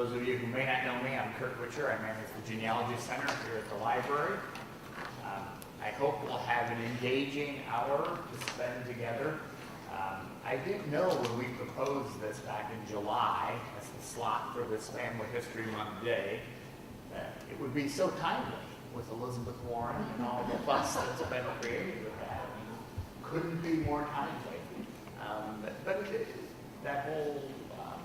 those of you who may not know me, I'm Kurt Witcher. I manage the Genealogy Center here at the library. I hope we'll have an engaging hour to spend together. I didn't know when we proposed this back in July as the slot for this Family History Month Day that it would be so timely with Elizabeth Warren and all the fuss that's been created with that. Couldn't be more timely. That whole, I'm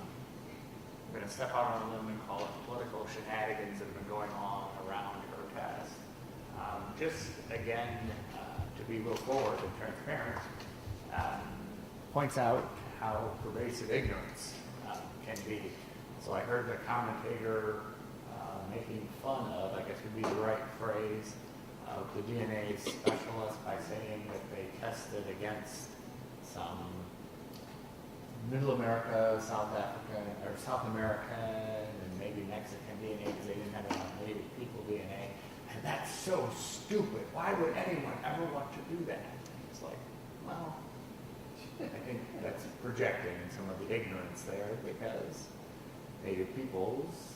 going to step out on a limb and call it political shenanigans that have been going on around her test. Just again, to be real forward and transparent, points out how pervasive ignorance can be. So I heard the commentator making fun of, I guess would be the right phrase, of the DNA specialist by saying that they tested against some Middle America, South Africa, or South American, and maybe Mexican DNA because they didn't have enough native people DNA. And that's so stupid. Why would anyone ever want to do that? It's like, well, I think that's projecting some of the ignorance there because native peoples,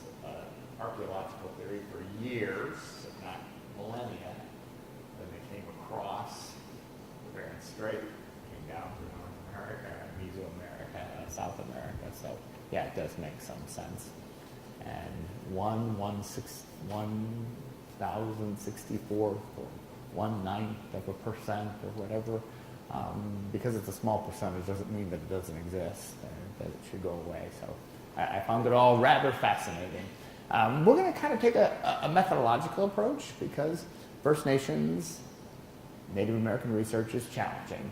archaeological theory for years, if not millennia, when they came across the Bering Strait, came down through North America, Mesoamerica, South America. So yeah, it does make some sense. And 1/1064 or 1/9% or whatever, because it's a small percentage doesn't mean that it doesn't exist and that it should go away. So I found it all rather fascinating. We're going to kind of take a methodological approach because First Nations, Native American research is challenging.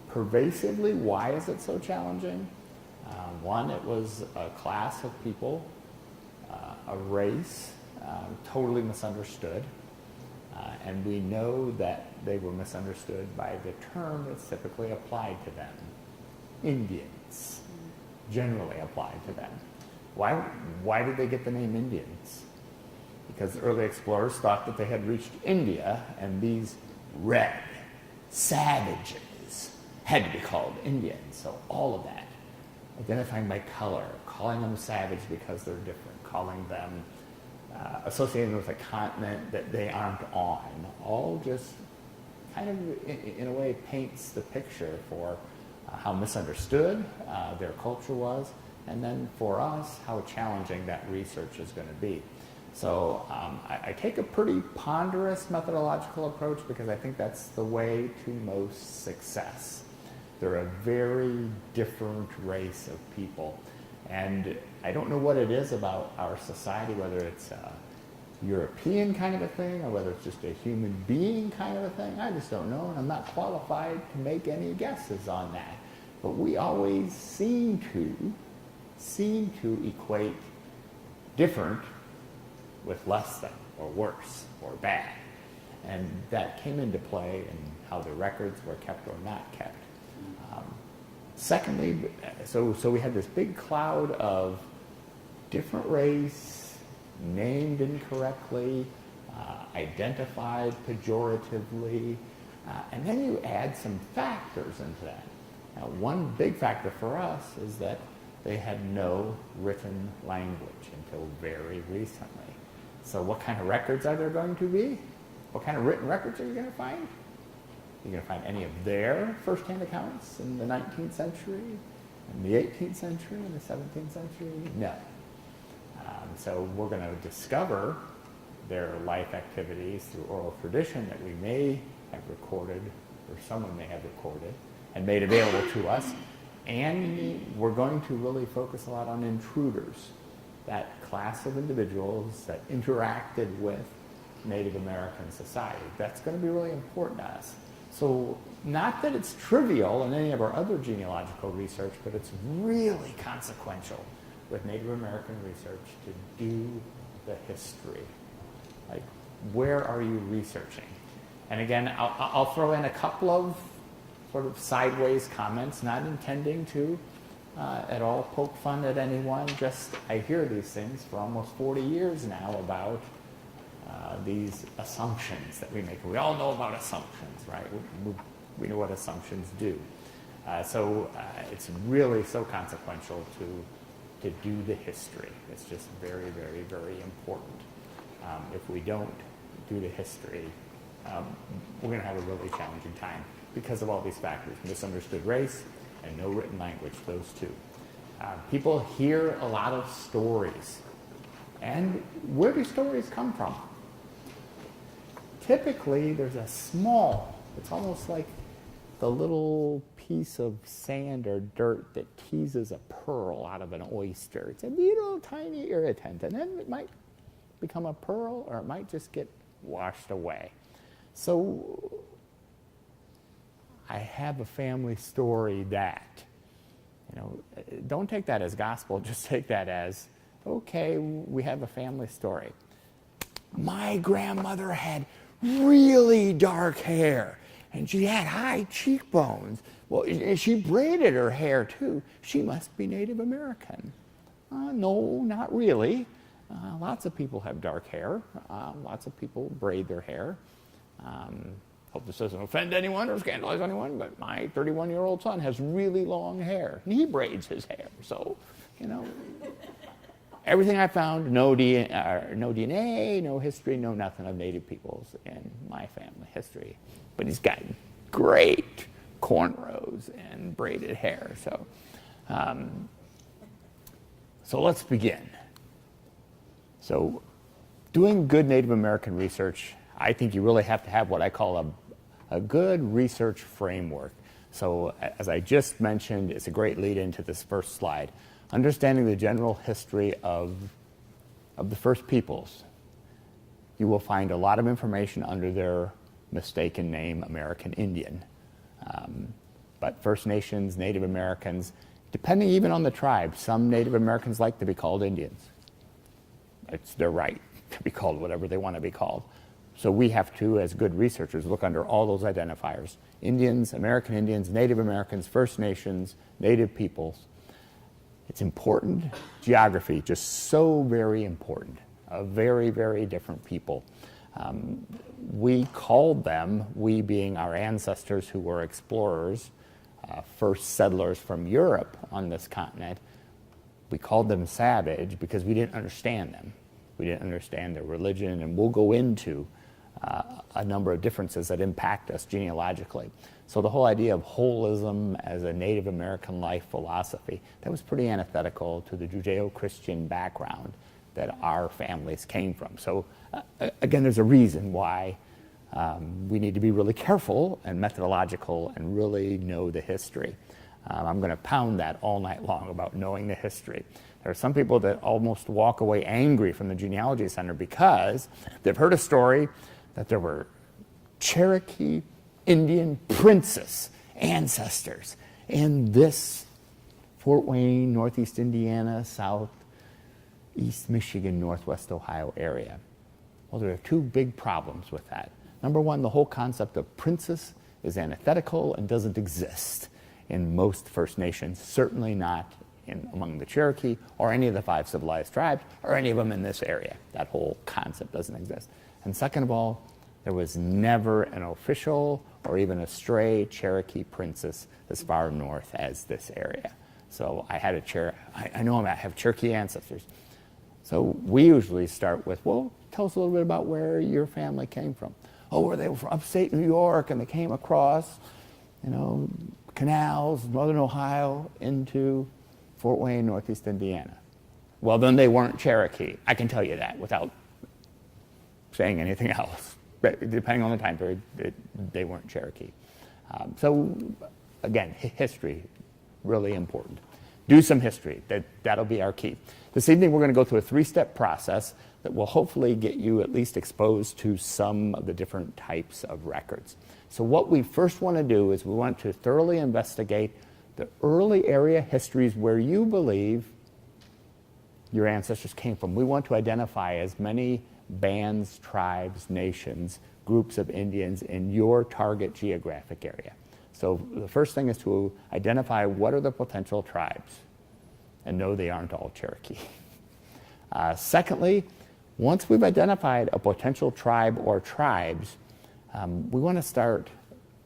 Pervasively, why is it so challenging? One, it was a class of people, a race, totally misunderstood. And we know that they were misunderstood by the term that's typically applied to them. Indians, generally applied to them. Why did they get the name Indians? Because the early explorers thought that they had reached India, and these red savages had to be called Indians. So all of that, identifying by color, calling them savage because they're different, calling them associated with a continent that they aren't on, all just kind of, in a way, paints the picture for how misunderstood their culture was, and then for us, how challenging that research is going to be. So I take a pretty ponderous methodological approach because I think that's the way to most success. They're a very different race of people. And I don't know what it is about our society, whether it's a European kind of a thing or whether it's just a human being kind of a thing. I just don't know, and I'm not qualified to make any guesses on that. But we always seem to equate different with less than, or worse, or bad. And that came into play in how the records were kept or not kept. Secondly, so we had this big cloud of different race, named incorrectly, identified pejoratively, and then you add some factors into that. Now, one big factor for us is that they had no written language until very recently. So what kind of records are there going to be? What kind of written records are you going to find? You're going to find any of their first-hand accounts in the 19th century, in the 18th century, in the 17th century? No. So we're going to discover their life activities through oral tradition that we may have recorded, or someone may have recorded, and made available to us. And we're going to really focus a lot on intruders, that class of individuals that interacted with Native American society. That's going to be really important to us. So not that it's trivial in any of our other genealogical research, but it's really consequential with Native American research to do the history. Like, where are you researching? And again, I'll throw in a couple of sort of sideways comments, not intending to at all poke fun at anyone. Just, I hear these things for almost 40 years now about these assumptions that we make. We all know about assumptions, right? We know what assumptions do. So it's really so consequential to to do the history. It's just very, very, very important. If we don't do the history, we're going to have a really challenging time because of all these factors. Misunderstood race and no written language, those two. People hear a lot of stories. And where do stories come from? Typically, there's a small, it's almost like the little piece of sand or dirt that teases a pearl out of an oyster. It's a little tiny irritant, and then it might become a pearl, or it might just get washed away. So I have a family story that, don't take that as gospel, just take that as, okay, we have a family story. My grandmother had really dark hair, and she had high cheekbones. Well, she braided her hair too. She must be Native American. No, not really. Lots of people have dark hair. Lots of people braid their hair. Hope this doesn't offend anyone or scandalize anyone, but my 31-year-old son has really long hair, and he braids his hair. So, everything I found, no DNA, no history, no nothing of Native peoples in my family history. But he's got great cornrows and braided hair. So let's begin. So doing good Native American research, I think you really have to have what I call a good research framework. So as I just mentioned, it's a great lead into this first slide. Understanding the general history of the first peoples. You will find a lot of information under their mistaken name, American Indian. But First Nations, Native Americans, depending even on the tribe, some Native Americans like to be called Indians. It's their right to be called whatever they want to be called. So we have to, as good researchers, look under all those identifiers. Indians, American Indians, Native Americans, First Nations, Native peoples. It's important. Geography, just so very important. A very, very different people. We called them, we being our ancestors who were explorers, first settlers from Europe on this continent, we called them savage because we didn't understand them. We didn't understand their religion, and we'll go into a number of differences that impact us genealogically. So the whole idea of holism as a Native American life philosophy, that was pretty antithetical to the Judeo-Christian background that our families came from. So again, there's a reason why we need to be really careful and methodological and really know the history. I'm going to pound that all night long about knowing the history. There are some people that almost walk away angry from the Genealogy Center because they've heard a story that there were Cherokee Indian princess ancestors in this Fort Wayne, Northeast Indiana, Southeast Michigan, Northwest Ohio area. Well, there are two big problems with that. Number one, the whole concept of princess is antithetical and doesn't exist in most First Nations, certainly not among the Cherokee or any of the 5 civilized tribes or any of them in this area. That whole concept doesn't exist. And second of all, there was never an official or even a stray Cherokee princess as far north as this area. So I had I know I have Cherokee ancestors. So we usually start with, well, tell us a little bit about where your family came from. Oh, where they were from upstate New York, and they came across, canals, northern Ohio, into Fort Wayne, Northeast Indiana. Well, then they weren't Cherokee. I can tell you that without saying anything else. But depending on the time period, they weren't Cherokee. So again, history, really important. Do some history. That'll be our key. This evening we're going to go through a 3-step process that will hopefully get you at least exposed to some of the different types of records. So what we first want to do is we want to thoroughly investigate the early area histories where you believe your ancestors came from. We want to identify as many bands, tribes, nations, groups of Indians in your target geographic area. So the first thing is to identify what are the potential tribes, and no, they aren't all Cherokee. Secondly, once we've identified a potential tribe or tribes, we want to start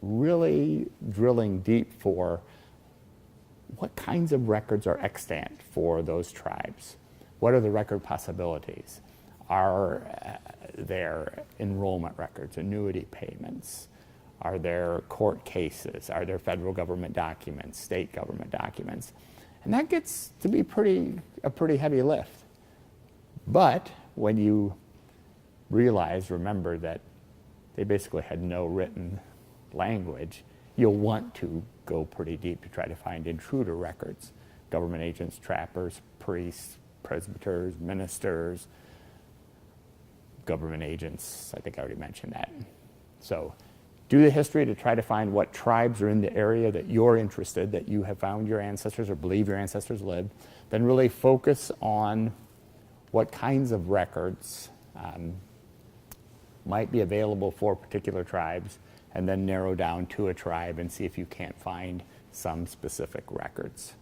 really drilling deep for what kinds of records are extant for those tribes? What are the record possibilities? Are there enrollment records, annuity payments? Are there court cases? Are there federal government documents, state government documents? And that gets to be a pretty heavy lift. But when you remember that they basically had no written language, you'll want to go pretty deep to try to find intruder records. Government agents, trappers, priests, presbyters, ministers, government agents, I think I already mentioned that. So do the history to try to find what tribes are in the area that you're interested, that you have found your ancestors or believe your ancestors lived. Then really focus on what kinds of records might be available for particular tribes, and then narrow down to a tribe and see if you can't find some specific records.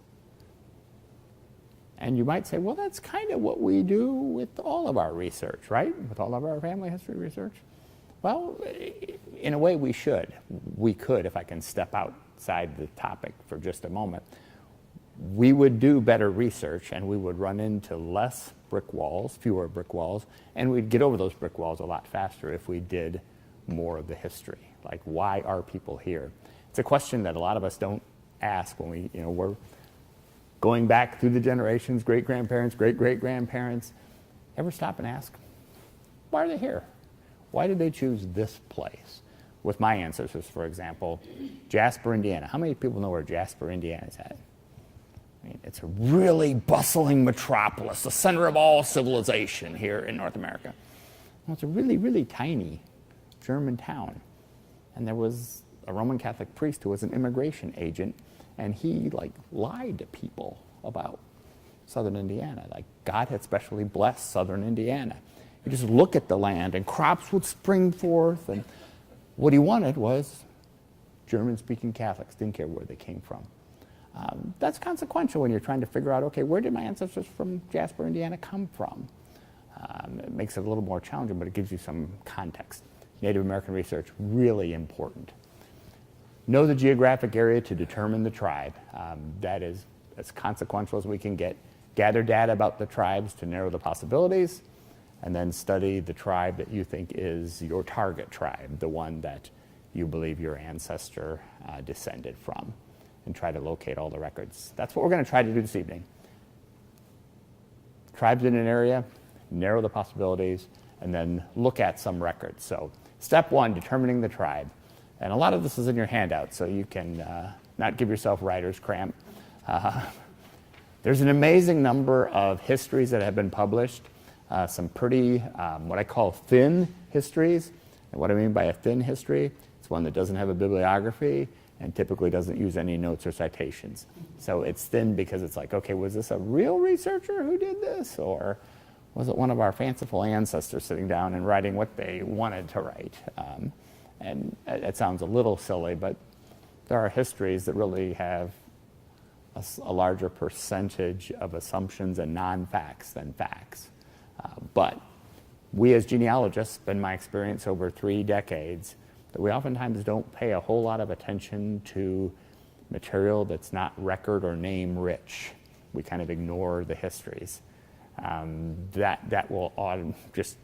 And you might say, well, that's kind of what we do with all of our research, right? With all of our family history research? Well, in a way we should. We could, if I can step outside the topic for just a moment. We would do better research and we would run into less brick walls, fewer brick walls, and we'd get over those brick walls a lot faster if we did more of the history. Like, why are people here? It's a question that a lot of us don't ask when we're going back through the generations, great-grandparents, great-great-grandparents. Ever stop and ask, why are they here? Why did they choose this place? With my ancestors, for example, Jasper, Indiana. How many people know where Jasper, Indiana is at? I mean, it's a really bustling metropolis, the center of all civilization here in North America. Well, it's a really, really tiny German town. And there was a Roman Catholic priest who was an immigration agent, and he lied to people about southern Indiana. Like, God had specially blessed southern Indiana. You just look at the land and crops would spring forth, and what he wanted was German-speaking Catholics, didn't care where they came from. That's consequential when you're trying to figure out, okay, where did my ancestors from Jasper, Indiana come from? It makes it a little more challenging, but it gives you some context. Native American research, really important. Know the geographic area to determine the tribe. That is as consequential as we can get. Gather data about the tribes to narrow the possibilities, and then study the tribe that you think is your target tribe, the one that you believe your ancestor descended from, and try to locate all the records. That's what we're going to try to do this evening. Tribes in an area, narrow the possibilities, and then look at some records. So step one, determining the tribe. And a lot of this is in your handout, so you can not give yourself writer's cramp. There's an amazing number of histories that have been published, some pretty, what I call thin histories. And what I mean by a thin history, it's one that doesn't have a bibliography and typically doesn't use any notes or citations. So it's thin because it's like, okay, was this a real researcher who did this? Or was it one of our fanciful ancestors sitting down and writing what they wanted to write? And it sounds a little silly, but there are histories that really have a larger percentage of assumptions and non-facts than facts. But we as genealogists, been my experience over 3 decades, that we oftentimes don't pay a whole lot of attention to material that's not record or name rich. We kind of ignore the histories. That will just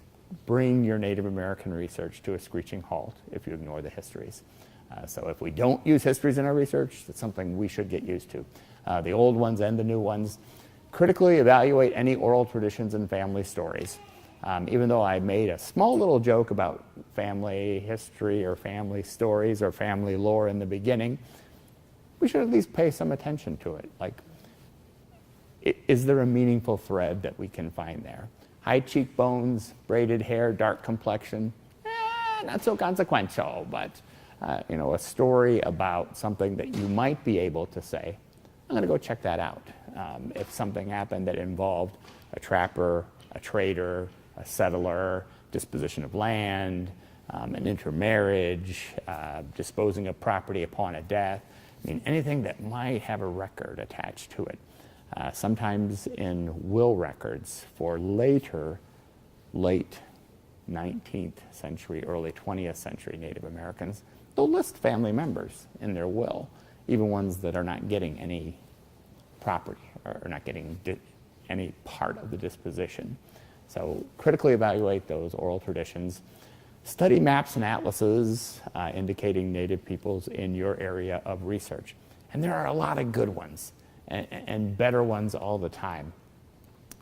bring your Native American research to a screeching halt if you ignore the histories. So if we don't use histories in our research, that's something we should get used to. The old ones and the new ones. Critically evaluate any oral traditions and family stories. Even though I made a small little joke about family history or family stories or family lore in the beginning, we should at least pay some attention to it. Like, is there a meaningful thread that we can find there? High cheekbones, braided hair, dark complexion, not so consequential, but a story about something that you might be able to say, I'm going to go check that out. If something happened that involved a trapper, a trader, a settler, disposition of land, an intermarriage, disposing of property upon a death, anything that might have a record attached to it. Sometimes in will records for late 19th century, early 20th century Native Americans, they'll list family members in their will, even ones that are not getting any property or not getting any part of the disposition. So critically evaluate those oral traditions. Study maps and atlases indicating native peoples in your area of research. And there are a lot of good ones and better ones all the time.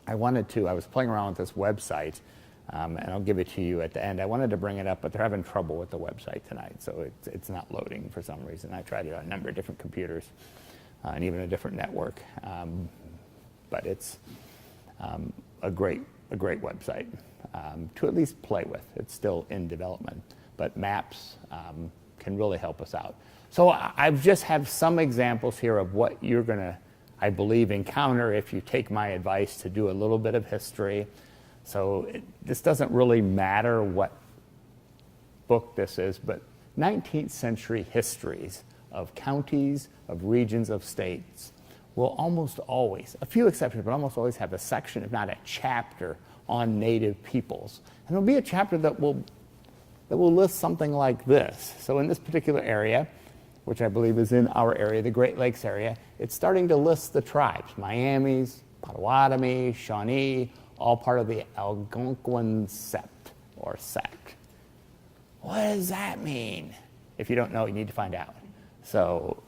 I was playing around with this website, and I'll give it to you at the end. I wanted to bring it up, but they're having trouble with the website tonight, so it's not loading for some reason. I tried it on a number of different computers and even a different network, but it's a great website to at least play with. It's still in development, but maps can really help us out. So I just have some examples here of what you're going to, I believe, encounter if you take my advice to do a little bit of history. So this doesn't really matter what book this is, but 19th century histories of counties, of regions, of states will almost always, a few exceptions, but almost always have a section, if not a chapter, on native peoples. And there'll be a chapter that will list something like this. So in this particular area, which I believe is in our area, the Great Lakes area, it's starting to list the tribes: Miamis, Potawatomi, Shawnee, all part of the Algonquin sept or sect. What does that mean? If you don't know, you need to find out. So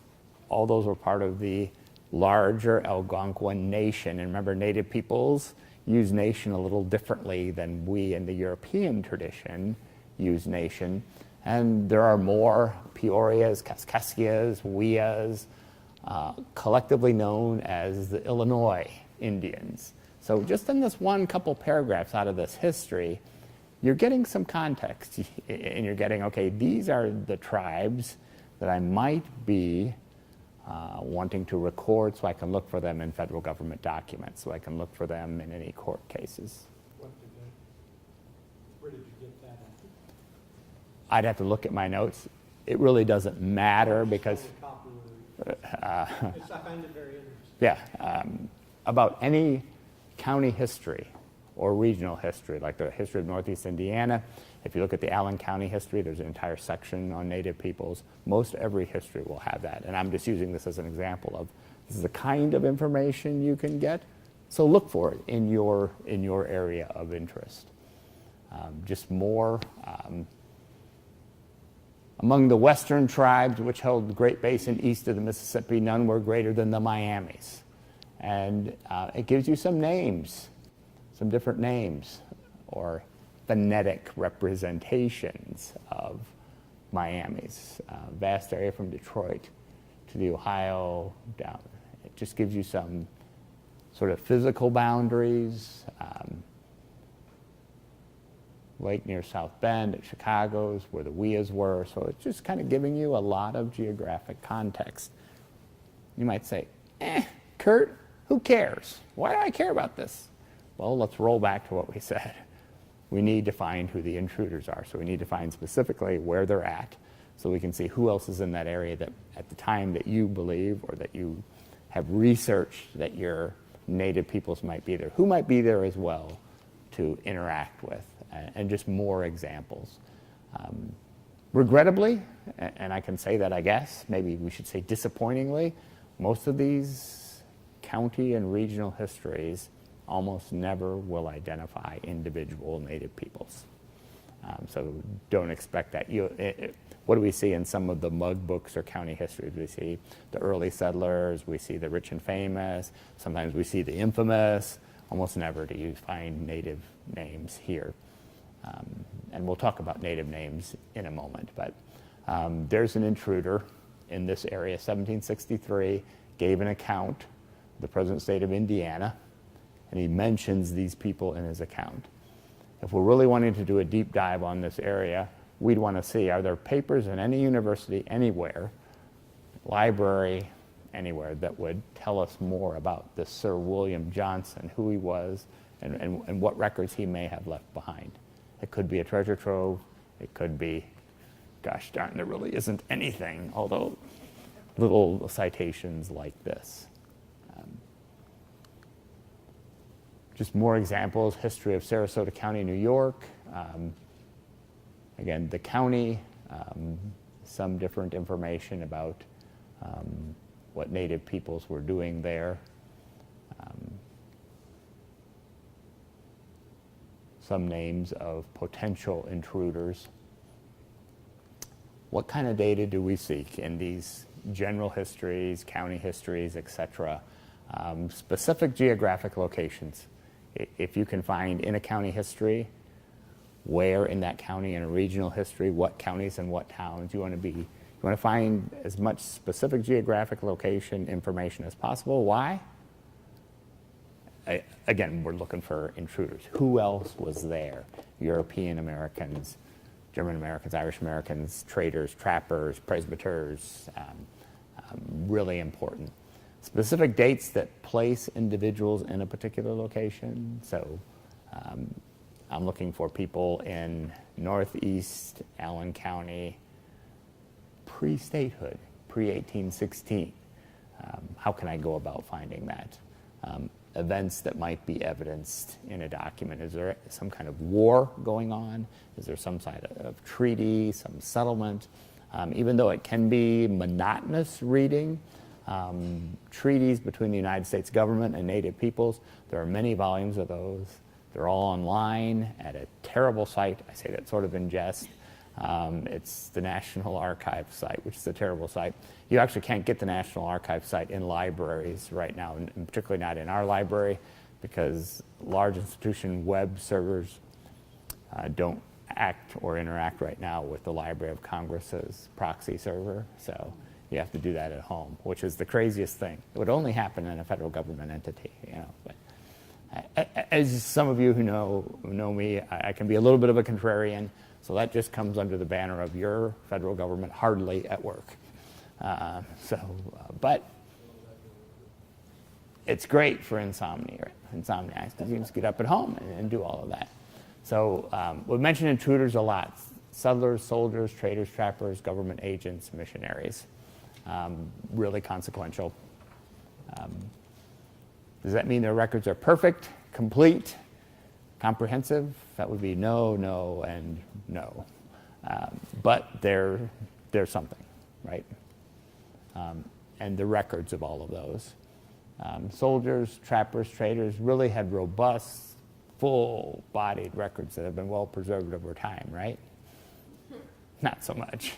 all those were part of the larger Algonquin nation. And remember, native peoples use nation a little differently than we in the European tradition use nation. And there are more Peorias, Kaskaskias, Weas, collectively known as the Illinois Indians. So just in this one couple paragraphs out of this history, you're getting some context, and you're getting, okay, these are the tribes that I might be wanting to record, so I can look for them in federal government documents, so I can look for them in any court cases. Where did you get that? I'd have to look at my notes. It really doesn't matter because I find it very interesting. yeah, about any county history or regional history, like the history of Northeast Indiana. If you look at the Allen County history, there's an entire section on native peoples. Most every history will have that. And I'm just using this as an example of this is the kind of information you can get. So look for it in your area of interest. Just more. Among the western tribes which held the Great Basin east of the Mississippi, none were greater than the Miamis. And it gives you some names, some different names, or phonetic representations of Miamis. Vast area from Detroit to the Ohio down. It just gives you some sort of physical boundaries. Lake near South Bend at Chicago's where the Weas were. So it's just kind of giving you a lot of geographic context. You might say, Kurt, who cares? Why do I care about this? Well, let's roll back to what we said. We need to find who the intruders are. So we need to find specifically where they're at so we can see who else is in that area that at the time that you believe or that you have researched that your native peoples might be there. Who might be there as well to interact with? And just more examples. Regrettably, and I can say that I guess, maybe we should say disappointingly, most of these county and regional histories almost never will identify individual native peoples. So don't expect that. What do we see in some of the mug books or county histories? We see the early settlers, we see the rich and famous, sometimes we see the infamous. Almost never do you find native names here. And we'll talk about native names in a moment, but there's an intruder in this area, 1763, gave an account of the present state of Indiana, and he mentions these people in his account. If we're really wanting to do a deep dive on this area, we'd want to see, are there papers in any university anywhere, library anywhere, that would tell us more about this Sir William Johnson, who he was, and what records he may have left behind. It could be a treasure trove. It could be, gosh darn, there really isn't anything, although little citations like this. Just more examples, history of Sarasota County, New York. Again, the county, some different information about what native peoples were doing there. some names of potential intruders. What kind of data do we seek in these general histories, county histories, etc.? Specific geographic locations. If you can find in a county history, where in that county, in a regional history, what counties and what towns you want to find as much specific geographic location information as possible. Why? Again, we're looking for intruders. Who else was there? European Americans, German Americans, Irish Americans, traders, trappers, presbyters, really important. Specific dates that place individuals in a particular location. So I'm looking for people in Northeast Allen County pre-statehood, pre-1816. How can I go about finding that? Events that might be evidenced in a document. Is there some kind of war going on? Is there some side of treaty, some settlement? Even though it can be monotonous reading, treaties between the United States government and Native peoples, there are many volumes of those. They're all online at a terrible site. I say that sort of in jest. It's the National Archive site, which is a terrible site. You actually can't get the National Archive site in libraries right now, and particularly not in our library, because large institution web servers don't act or interact right now with the Library of Congress's proxy server. So you have to do that at home, which is the craziest thing. It would only happen in a federal government entity, But as some of you who know me, I can be a little bit of a contrarian. So that just comes under the banner of your federal government hardly at work. But it's great for insomniacs because you can just get up at home and do all of that. So we've mentioned intruders a lot. Settlers, soldiers, traders, trappers, government agents, missionaries. Really consequential. Does that mean their records are perfect, complete, comprehensive? That would be no, no, and no. But they're something, right? And the records of all of those. Soldiers, trappers, traders really had robust, full-bodied records that have been well preserved over time, right? Not so much.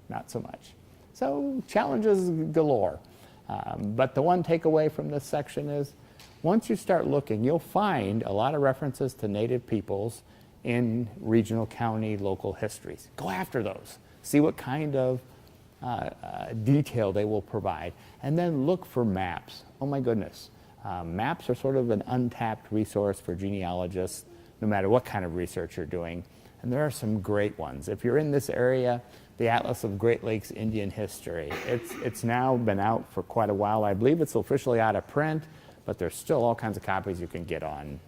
Not so much. So challenges galore. But the one takeaway from this section is once you start looking, you'll find a lot of references to Native peoples in regional, county, local histories. Go after those. See what kind of detail they will provide. And then look for maps. Oh my goodness. Maps are sort of an untapped resource for genealogists, no matter what kind of research you're doing. And there are some great ones. If you're in this area, the Atlas of Great Lakes Indian History. It's now been out for quite a while. I believe it's officially out of print, but there's still all kinds of copies you can get on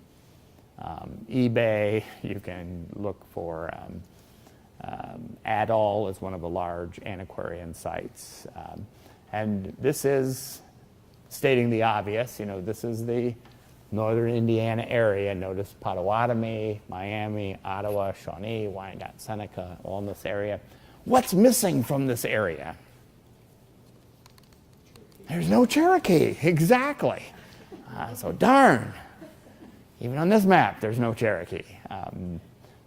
eBay. You can look for Adall is one of the large antiquarian sites. And this is stating the obvious. This is the northern Indiana area. Notice Potawatomi, Miami, Ottawa, Shawnee, Wyandotte, Seneca, all in this area. What's missing from this area? There's no Cherokee. Exactly. So darn. Even on this map, there's no Cherokee.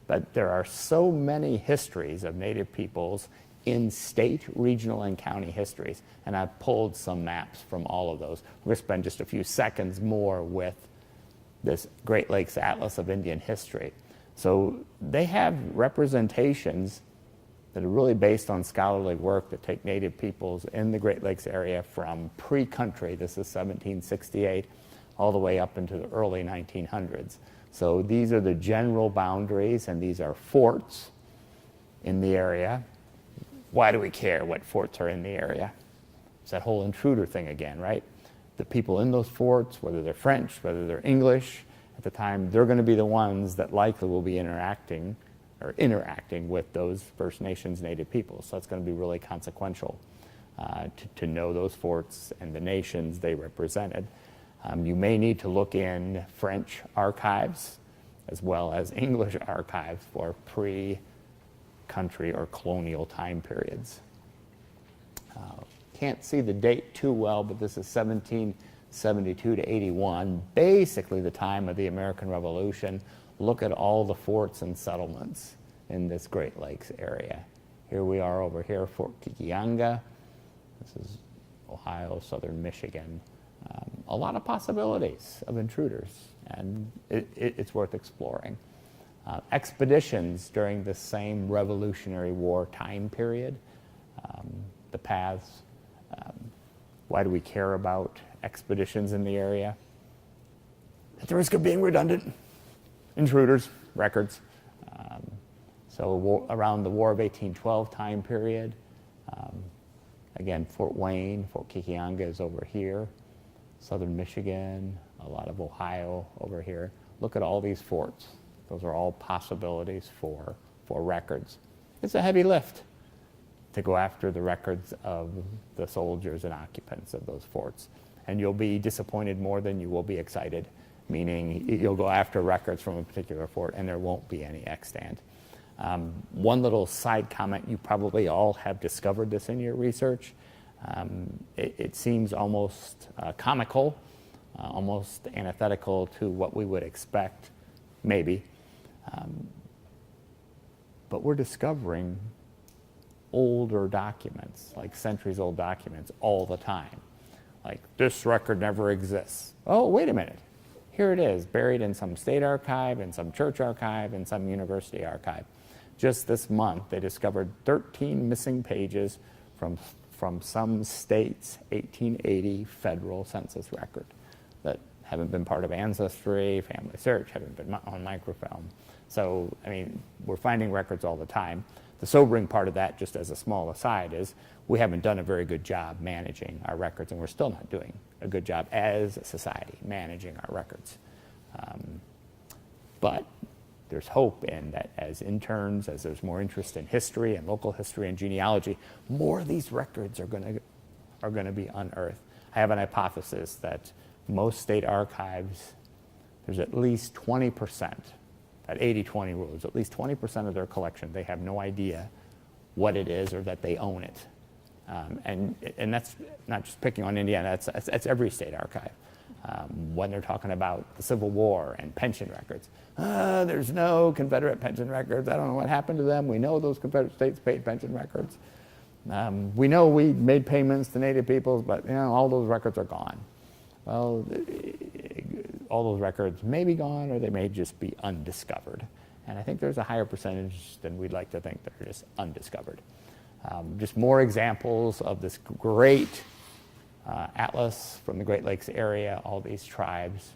But there are so many histories of Native peoples in state, regional, and county histories. And I've pulled some maps from all of those. We're going to spend just a few seconds more with this Great Lakes Atlas of Indian History. So they have representations that are really based on scholarly work that take Native peoples in the Great Lakes area from pre-country, this is 1768, all the way up into the early 1900s. So these are the general boundaries, and these are forts in the area. Why do we care what forts are in the area? It's that whole intruder thing again, right? The people in those forts, whether they're French, whether they're English, at the time, they're going to be the ones that likely will be interacting with those First Nations Native peoples. So it's going to be really consequential to know those forts and the nations they represented. You may need to look in French archives as well as English archives for pre-country or colonial time periods. Can't see the date too well, but this is 72 to 81, basically the time of the American Revolution. Look at all the forts and settlements in this Great Lakes area. Here we are over here, Fort Kikianga. This is Ohio, southern Michigan. A lot of possibilities of intruders, and it's worth exploring. Expeditions during the same Revolutionary War time period, the paths. Why do we care about expeditions in the area? At the risk of being redundant, intruders, records. So around the War of 1812 time period, again, Fort Wayne, Fort Kikianga is over here, southern Michigan, a lot of Ohio over here. Look at all these forts. Those are all possibilities for records. It's a heavy lift to go after the records of the soldiers and occupants of those forts. And you'll be disappointed more than you will be excited, meaning you'll go after records from a particular fort and there won't be any extant. One little side comment, you probably all have discovered this in your research. It seems almost comical, almost antithetical to what we would expect, maybe. But we're discovering older documents, like centuries-old documents, all the time. Like, this record never exists. Oh, wait a minute. Here it is, buried in some state archive, in some church archive, in some university archive. Just this month, they discovered 13 missing pages from some state's 1880 federal census record that haven't been part of Ancestry, Family Search, haven't been on microfilm. So, I mean, we're finding records all the time. The sobering part of that, just as a small aside, is we haven't done a very good job managing our records, and we're still not doing a good job as a society managing our records. But there's hope in that as interns, as there's more interest in history and local history and genealogy, more of these records are going to be unearthed. I have an hypothesis that most state archives, there's at least 20%, that 80-20 rule, at least 20% of their collection, they have no idea what it is or that they own it. And that's not just picking on Indiana, that's every state archive. When they're talking about the Civil War and pension records. There's no Confederate pension records. I don't know what happened to them. We know those Confederate states paid pension records. We know we made payments to Native peoples, but all those records are gone. Well, all those records may be gone, or they may just be undiscovered. And I think there's a higher percentage than we'd like to think that are just undiscovered. Just more examples of this great atlas from the Great Lakes area, all these tribes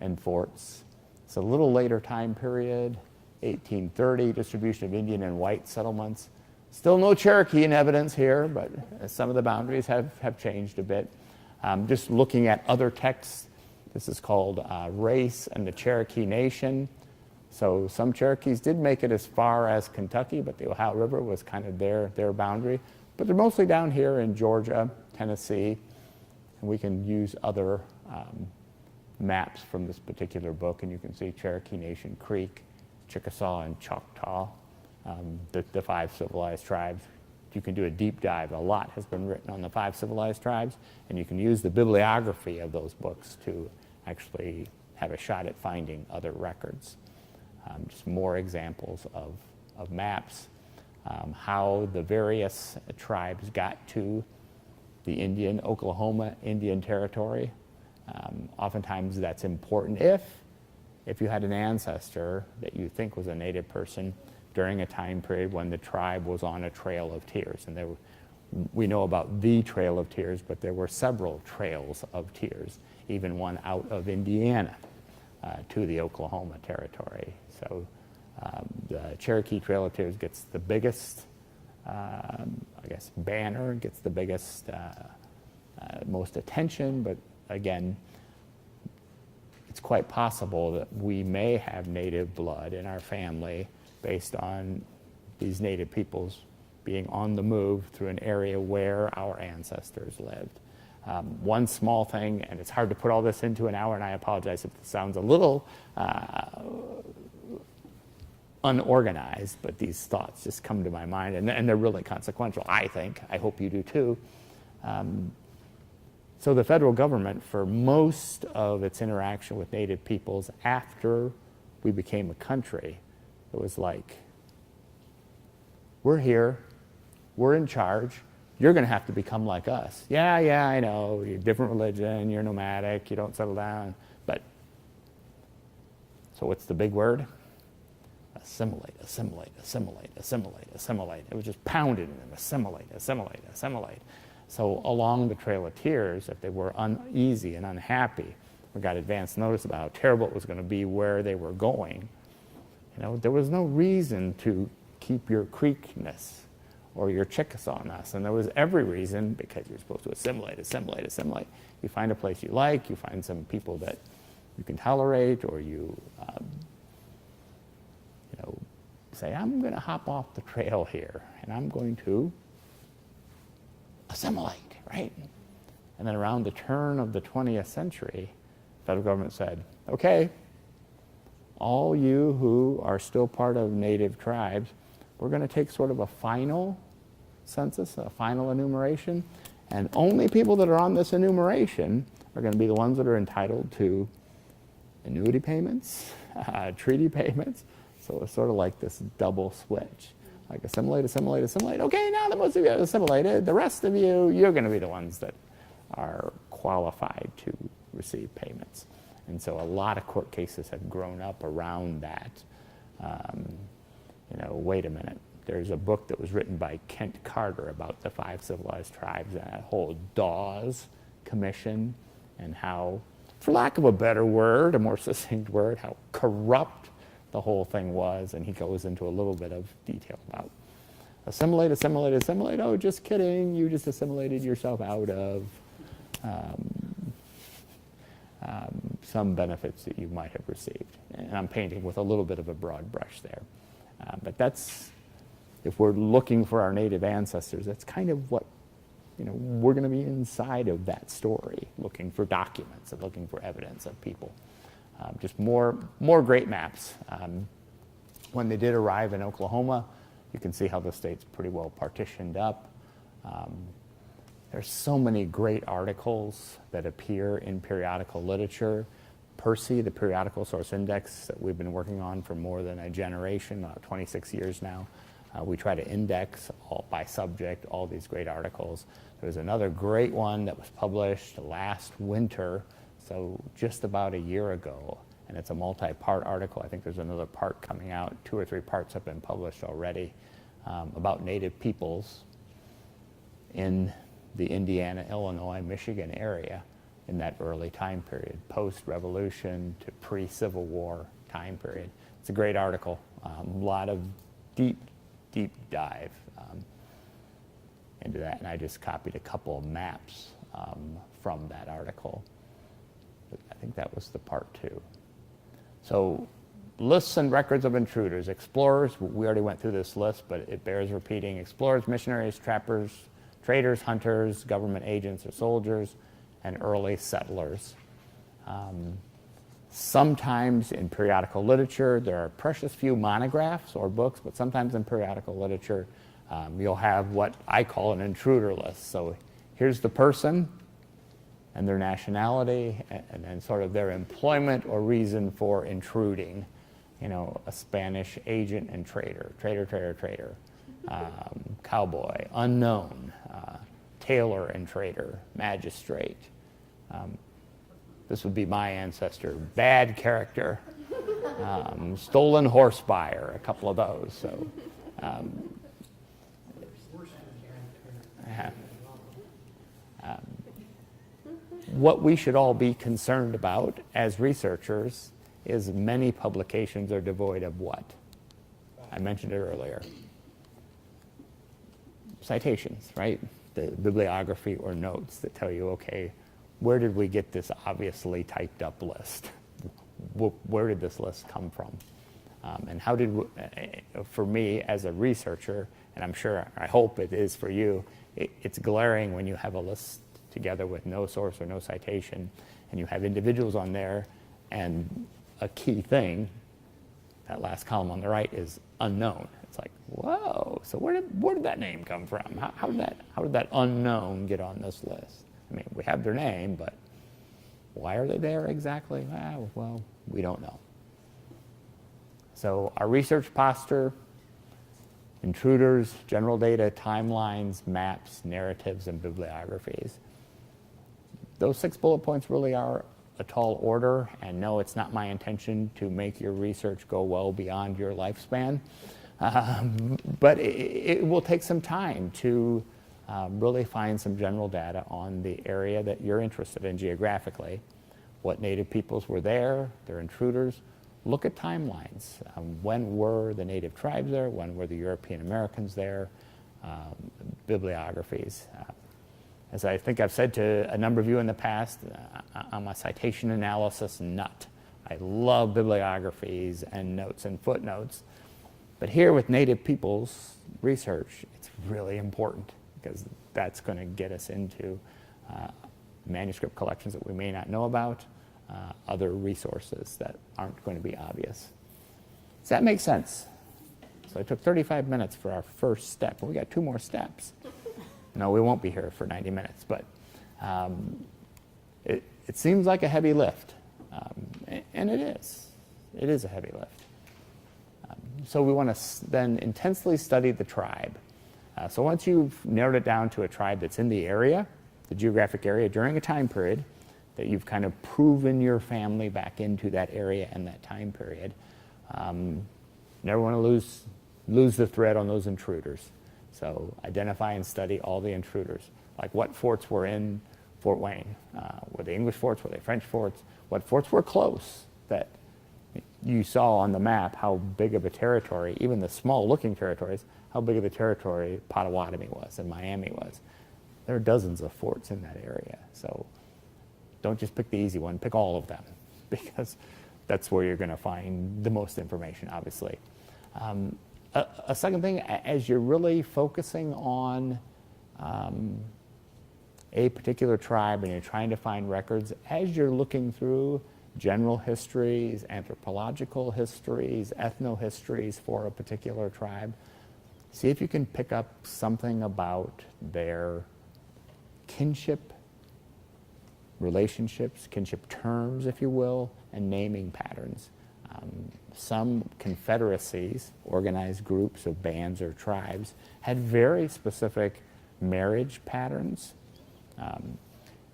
and forts. It's a little later time period, 1830, distribution of Indian and white settlements. Still no Cherokee in evidence here, but some of the boundaries have changed a bit. Just looking at other texts, this is called Race and the Cherokee Nation. So some Cherokees did make it as far as Kentucky, but the Ohio River was kind of their boundary. But they're mostly down here in Georgia, Tennessee, and we can use other maps from this particular book, and you can see Cherokee Nation, Creek, Chickasaw, and Choctaw, the 5 civilized tribes. You can do a deep dive. A lot has been written on the 5 civilized tribes, and you can use the bibliography of those books to actually have a shot at finding other records. Just more examples of maps. How the various tribes got to the Oklahoma Indian Territory. Oftentimes that's important if you had an ancestor that you think was a native person during a time period when the tribe was on a trail of tears. And we know about the Trail of Tears, but there were several trails of tears, even one out of Indiana to the Oklahoma Territory. So the Cherokee Trail of Tears gets the biggest, banner, gets the biggest, most attention, but again, it's quite possible that we may have native blood in our family based on these native peoples being on the move through an area where our ancestors lived. One small thing, and it's hard to put all this into an hour, and I apologize if it sounds a little unorganized, but these thoughts just come to my mind, and they're really consequential, I think. I hope you do too. So the federal government, for most of its interaction with Native peoples after we became a country, it was like, we're here, we're in charge, you're going to have to become like us. Yeah, I know, you're different religion, you're nomadic, you don't settle down, but, so what's the big word? Assimilate, assimilate, assimilate, assimilate, assimilate. It was just pounded in them, assimilate, assimilate, assimilate. So along the Trail of Tears, if they were uneasy and unhappy, or got advance notice about how terrible it was going to be where they were going, there was no reason to keep your Creekness or your Chickasawness. And there was every reason, because you're supposed to assimilate, assimilate, assimilate. You find a place you like, you find some people that you can tolerate, or you say, I'm going to hop off the trail here, and I'm going to assimilate, right? And then around the turn of the 20th century, the federal government said, okay, all you who are still part of native tribes, we're going to take sort of a final census, a final enumeration, and only people that are on this enumeration are going to be the ones that are entitled to annuity payments, treaty payments. So it's sort of like this double switch. Like assimilate, assimilate, assimilate. Okay, now that most of you have assimilated, the rest of you, you're going to be the ones that are qualified to receive payments. And so a lot of court cases have grown up around that. Wait a minute. There's a book that was written by Kent Carter about the 5 civilized tribes and that whole Dawes Commission, and how, for lack of a better word, a more succinct word, how corrupt the whole thing was. And he goes into a little bit of detail about assimilate, assimilate, assimilate. Oh, just kidding. You just assimilated yourself out of some benefits that you might have received. And I'm painting with a little bit of a broad brush there. But that's, if we're looking for our native ancestors, that's kind of what, we're going to be inside of that story, looking for documents and looking for evidence of people. Just more great maps. When they did arrive in Oklahoma, you can see how the state's pretty well partitioned up. There's so many great articles that appear in periodical literature. Percy, the periodical source index that we've been working on for more than a generation, 26 years now. We try to index by subject all these great articles. There's another great one that was published last winter, so just about a year ago, and it's a multi-part article. I think there's another part coming out. 2 or 3 parts have been published already about native peoples in the Indiana, Illinois, Michigan area in that early time period, post-revolution to pre-Civil War time period. It's a great article, a lot of deep dive into that, and I just copied a couple of maps from that article. I think that was the part 2. So lists and records of intruders. Explorers, we already went through this list, but it bears repeating. Explorers, missionaries, trappers, traders, hunters, government agents or soldiers, and early settlers. Sometimes in periodical literature, there are precious few monographs or books, but sometimes in periodical literature, you'll have what I call an intruder list. So here's the person and their nationality, and then sort of their employment or reason for intruding. A Spanish agent and trader, cowboy, unknown, tailor and trader, magistrate. This would be my ancestor, bad character, stolen horse buyer, a couple of those. So, what we should all be concerned about as researchers is many publications are devoid of what? I mentioned it earlier. Citations, right? The bibliography or notes that tell you, okay, where did we get this obviously typed up list? Where did this list come from? And how did, for me as a researcher, and I'm sure, I hope it is for you, it's glaring when you have a list together with no source or no citation, and you have individuals on there, and a key thing, that last column on the right, is unknown. It's like, whoa, so where did that name come from? How did that unknown get on this list? I mean, we have their name, but why are they there exactly? Well, we don't know. So our research posture: intruders, general data, timelines, maps, narratives, and bibliographies. Those 6 bullet points really are a tall order, and no, it's not my intention to make your research go well beyond your lifespan. But it will take some time to really find some general data on the area that you're interested in geographically. What native peoples were there, their intruders. Look at timelines. When were the native tribes there? When were the European Americans there? Bibliographies. As I think I've said to a number of you in the past, I'm a citation analysis nut. I love bibliographies and notes and footnotes. But here with native peoples research, it's really important because that's going to get us into manuscript collections that we may not know about, other resources that aren't going to be obvious. Does that make sense? So I took 35 minutes for our first step. We got 2 more steps. No, we won't be here for 90 minutes, but it seems like a heavy lift, and it is. It is a heavy lift. So we want to then intensely study the tribe. So once you've narrowed it down to a tribe that's in the area, the geographic area, during a time period that you've kind of proven your family back into that area and that time period, never want to lose the thread on those intruders. So identify and study all the intruders, like what forts were in Fort Wayne. Were they English forts? Were they French forts? What forts were close that you saw on the map how big of a territory, even the small-looking territories, how big of a territory Potawatomi was and Miami was. There are dozens of forts in that area. So don't just pick the easy one, pick all of them, because that's where you're going to find the most information, obviously. A second thing, as you're really focusing on a particular tribe and you're trying to find records, as you're looking through general histories, anthropological histories, ethnohistories for a particular tribe, see if you can pick up something about their kinship relationships, kinship terms, if you will, and naming patterns. Some confederacies, organized groups of bands or tribes, had very specific marriage patterns.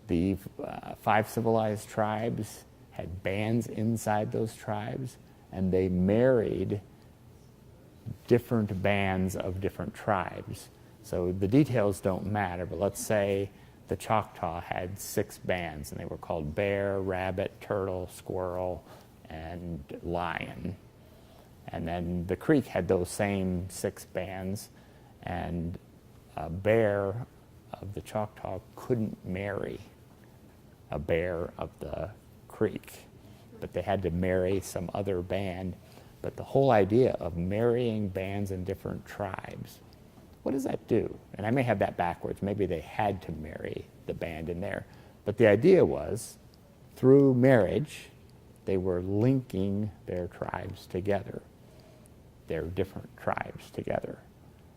The 5 civilized tribes had bands inside those tribes, and they married different bands of different tribes. So the details don't matter, but let's say the Choctaw had 6 bands, and they were called bear, rabbit, turtle, squirrel, and lion. And then the Creek had those same 6 bands, and a bear of the Choctaw couldn't marry a bear of the Creek, but they had to marry some other band. But the whole idea of marrying bands in different tribes, what does that do? And I may have that backwards. Maybe they had to marry the band in there. But the idea was, through marriage, they were linking their tribes together, their different tribes together.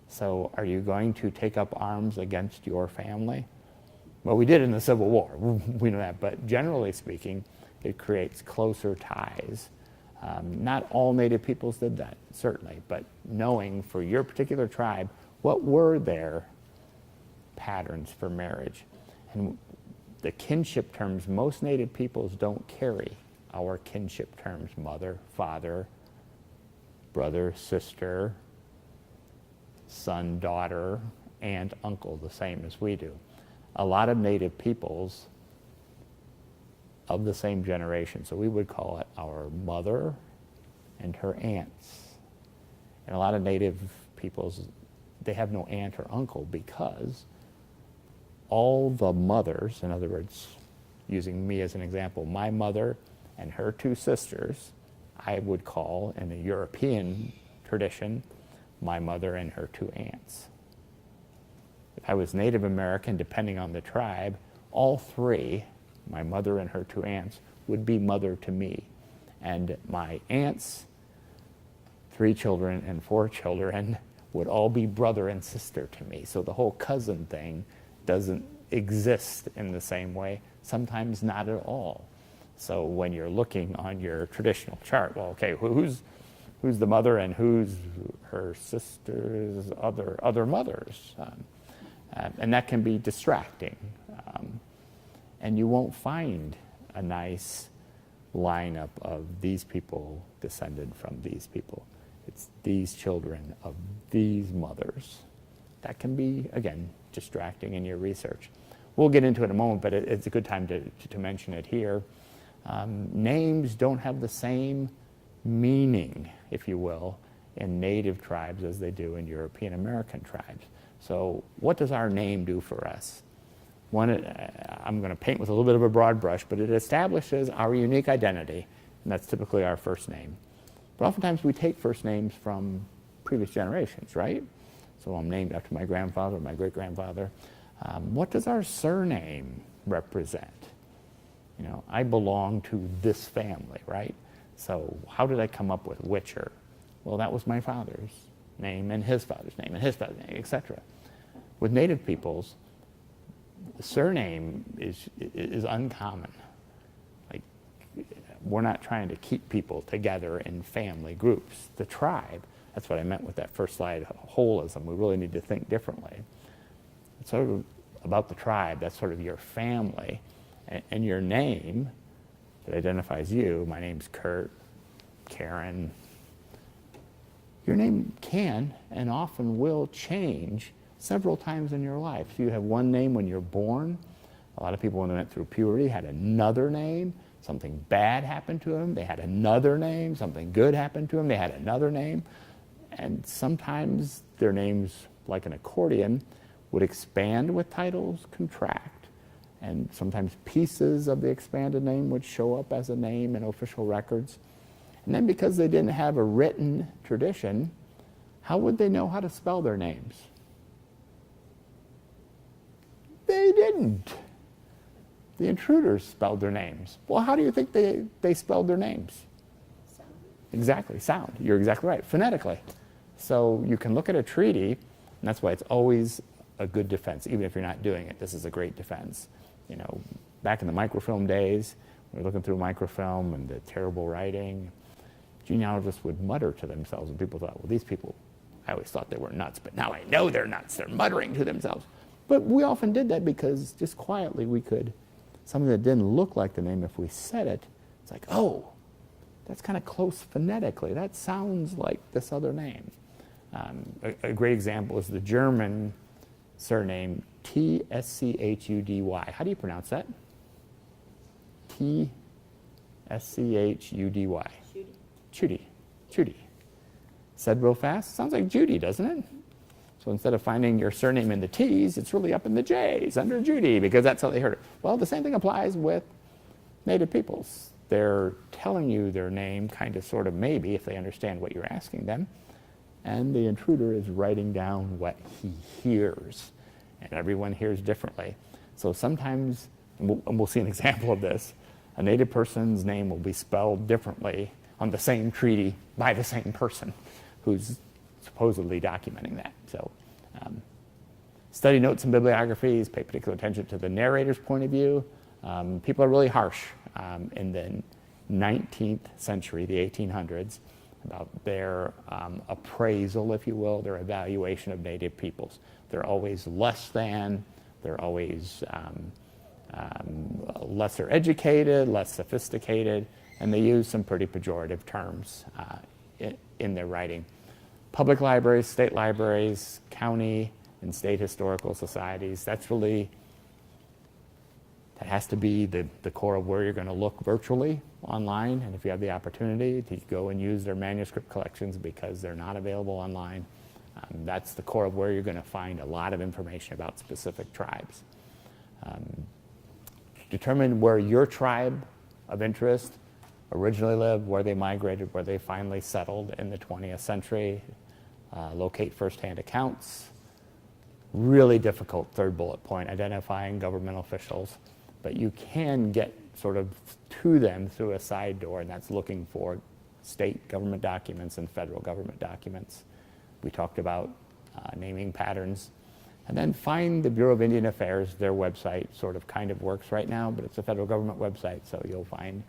So are you going to take up arms against your family? Well, we did in the Civil War. We know that. But generally speaking, it creates closer ties. Not all Native peoples did that, certainly, but knowing for your particular tribe, what were their patterns for marriage? And the kinship terms, most Native peoples don't carry our kinship terms: mother, father, brother, sister, son, daughter, aunt, uncle, the same as we do. A lot of Native peoples of the same generation, so we would call it our mother and her aunts. And a lot of Native peoples, they have no aunt or uncle because all the mothers, in other words, using me as an example, my mother and her 2 sisters, I would call, in the European tradition, my mother and her 2 aunts. If I was Native American, depending on the tribe, all 3, my mother and her 2 aunts, would be mother to me. And my aunts, 3 children and 4 children, would all be brother and sister to me. So the whole cousin thing doesn't exist in the same way, sometimes not at all. So when you're looking on your traditional chart, well, okay, who's the mother and who's her sister's other mothers? And that can be distracting. And you won't find a nice lineup of these people descended from these people. It's these children of these mothers. That can be, again, distracting in your research. We'll get into it in a moment, but it's a good time to mention it here. Names don't have the same meaning, if you will, in native tribes as they do in European American tribes. So what does our name do for us? One, I'm going to paint with a little bit of a broad brush, but it establishes our unique identity, and that's typically our first name. But oftentimes we take first names from previous generations, right? So I'm named after my grandfather or my great-grandfather. What does our surname represent? You know, I belong to this family, right? So how did I come up with Witcher? Well, that was my father's name and his father's name and his father's name, etc. With native peoples, the surname is uncommon. Like, we're not trying to keep people together in family groups. The tribe, that's what I meant with that first slide, holism. We really need to think differently. It's sort of about the tribe, that's sort of your family. And your name that identifies you, my name's Kurt, Karen. Your name can and often will change several times in your life. So you have one name when you're born. A lot of people, when they went through puberty, had another name. Something bad happened to them, they had another name. Something good happened to them, they had another name. And sometimes their names, like an accordion, would expand with titles, contract. And sometimes pieces of the expanded name would show up as a name in official records. And then because they didn't have a written tradition, how would they know how to spell their names? They didn't. The intruders spelled their names. Well, how do you think they spelled their names? Sound. Exactly, sound. You're exactly right, phonetically. So you can look at a treaty, and that's why it's always a good defense, even if you're not doing it. This is a great defense. You know, back in the microfilm days, we were looking through microfilm and the terrible writing, genealogists would mutter to themselves, and people thought, well, these people, I always thought they were nuts, but now I know they're nuts. They're muttering to themselves. But we often did that because just quietly we could, something that didn't look like the name, if we said it, it's like, oh, that's kind of close phonetically. That sounds like this other name. A great example is the German surname T-S-C-H-U-D-Y. How do you pronounce that? T-S-C-H-U-D-Y. Judy. Judy. Said real fast, sounds like Judy, doesn't it? So instead of finding your surname in the T's, it's really up in the J's, under Judy, because that's how they heard it. Well, the same thing applies with native peoples. They're telling you their name, kind of, sort of, maybe, if they understand what you're asking them. And the intruder is writing down what he hears. And everyone hears differently. So sometimes, and we'll see an example of this, a native person's name will be spelled differently on the same treaty by the same person who's supposedly documenting that. So study notes and bibliographies, pay particular attention to the narrator's point of view. People are really harsh in the 19th century, the 1800s, about their appraisal, if you will, their evaluation of native peoples. They're always less than, they're always lesser educated, less sophisticated, and they use some pretty pejorative terms in their writing. Public libraries, state libraries, county and state historical societies, that's really, that has to be the core of where you're going to look virtually online. And if you have the opportunity to go and use their manuscript collections because they're not available online, that's the core of where you're going to find a lot of information about specific tribes. Determine where your tribe of interest originally lived, where they migrated, where they finally settled in the 20th century. Locate firsthand accounts. Really difficult third bullet point, identifying government officials. But you can get sort of to them through a side door, and that's looking for state government documents and federal government documents. We talked about naming patterns. And then find the Bureau of Indian Affairs. Their website sort of kind of works right now, but it's a federal government website, so you'll find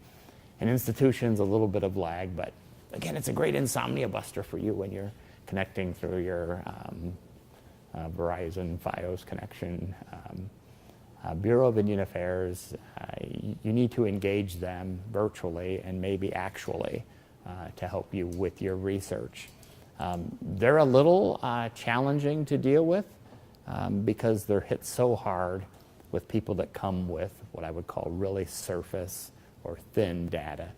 in institutions a little bit of lag, but again, it's a great insomnia buster for you when you're connecting through your Verizon Fios connection. Bureau of Indian Affairs, you need to engage them virtually and maybe actually to help you with your research. They're a little challenging to deal with because they're hit so hard with people that come with what I would call really surface or thin data.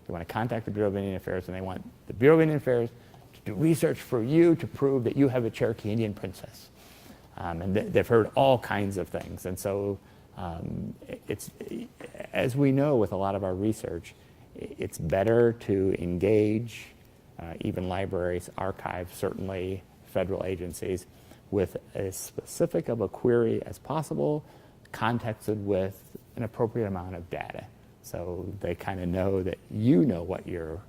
You want to contact the Bureau of Indian Affairs and they want the Bureau of Indian Affairs to do research for you to prove that you have a Cherokee Indian princess. And they've heard all kinds of things. And so it's, as we know with a lot of our research, it's better to engage even libraries, archives, certainly federal agencies, with as specific of a query as possible, contexted with an appropriate amount of data. So they kind of know that you know what you're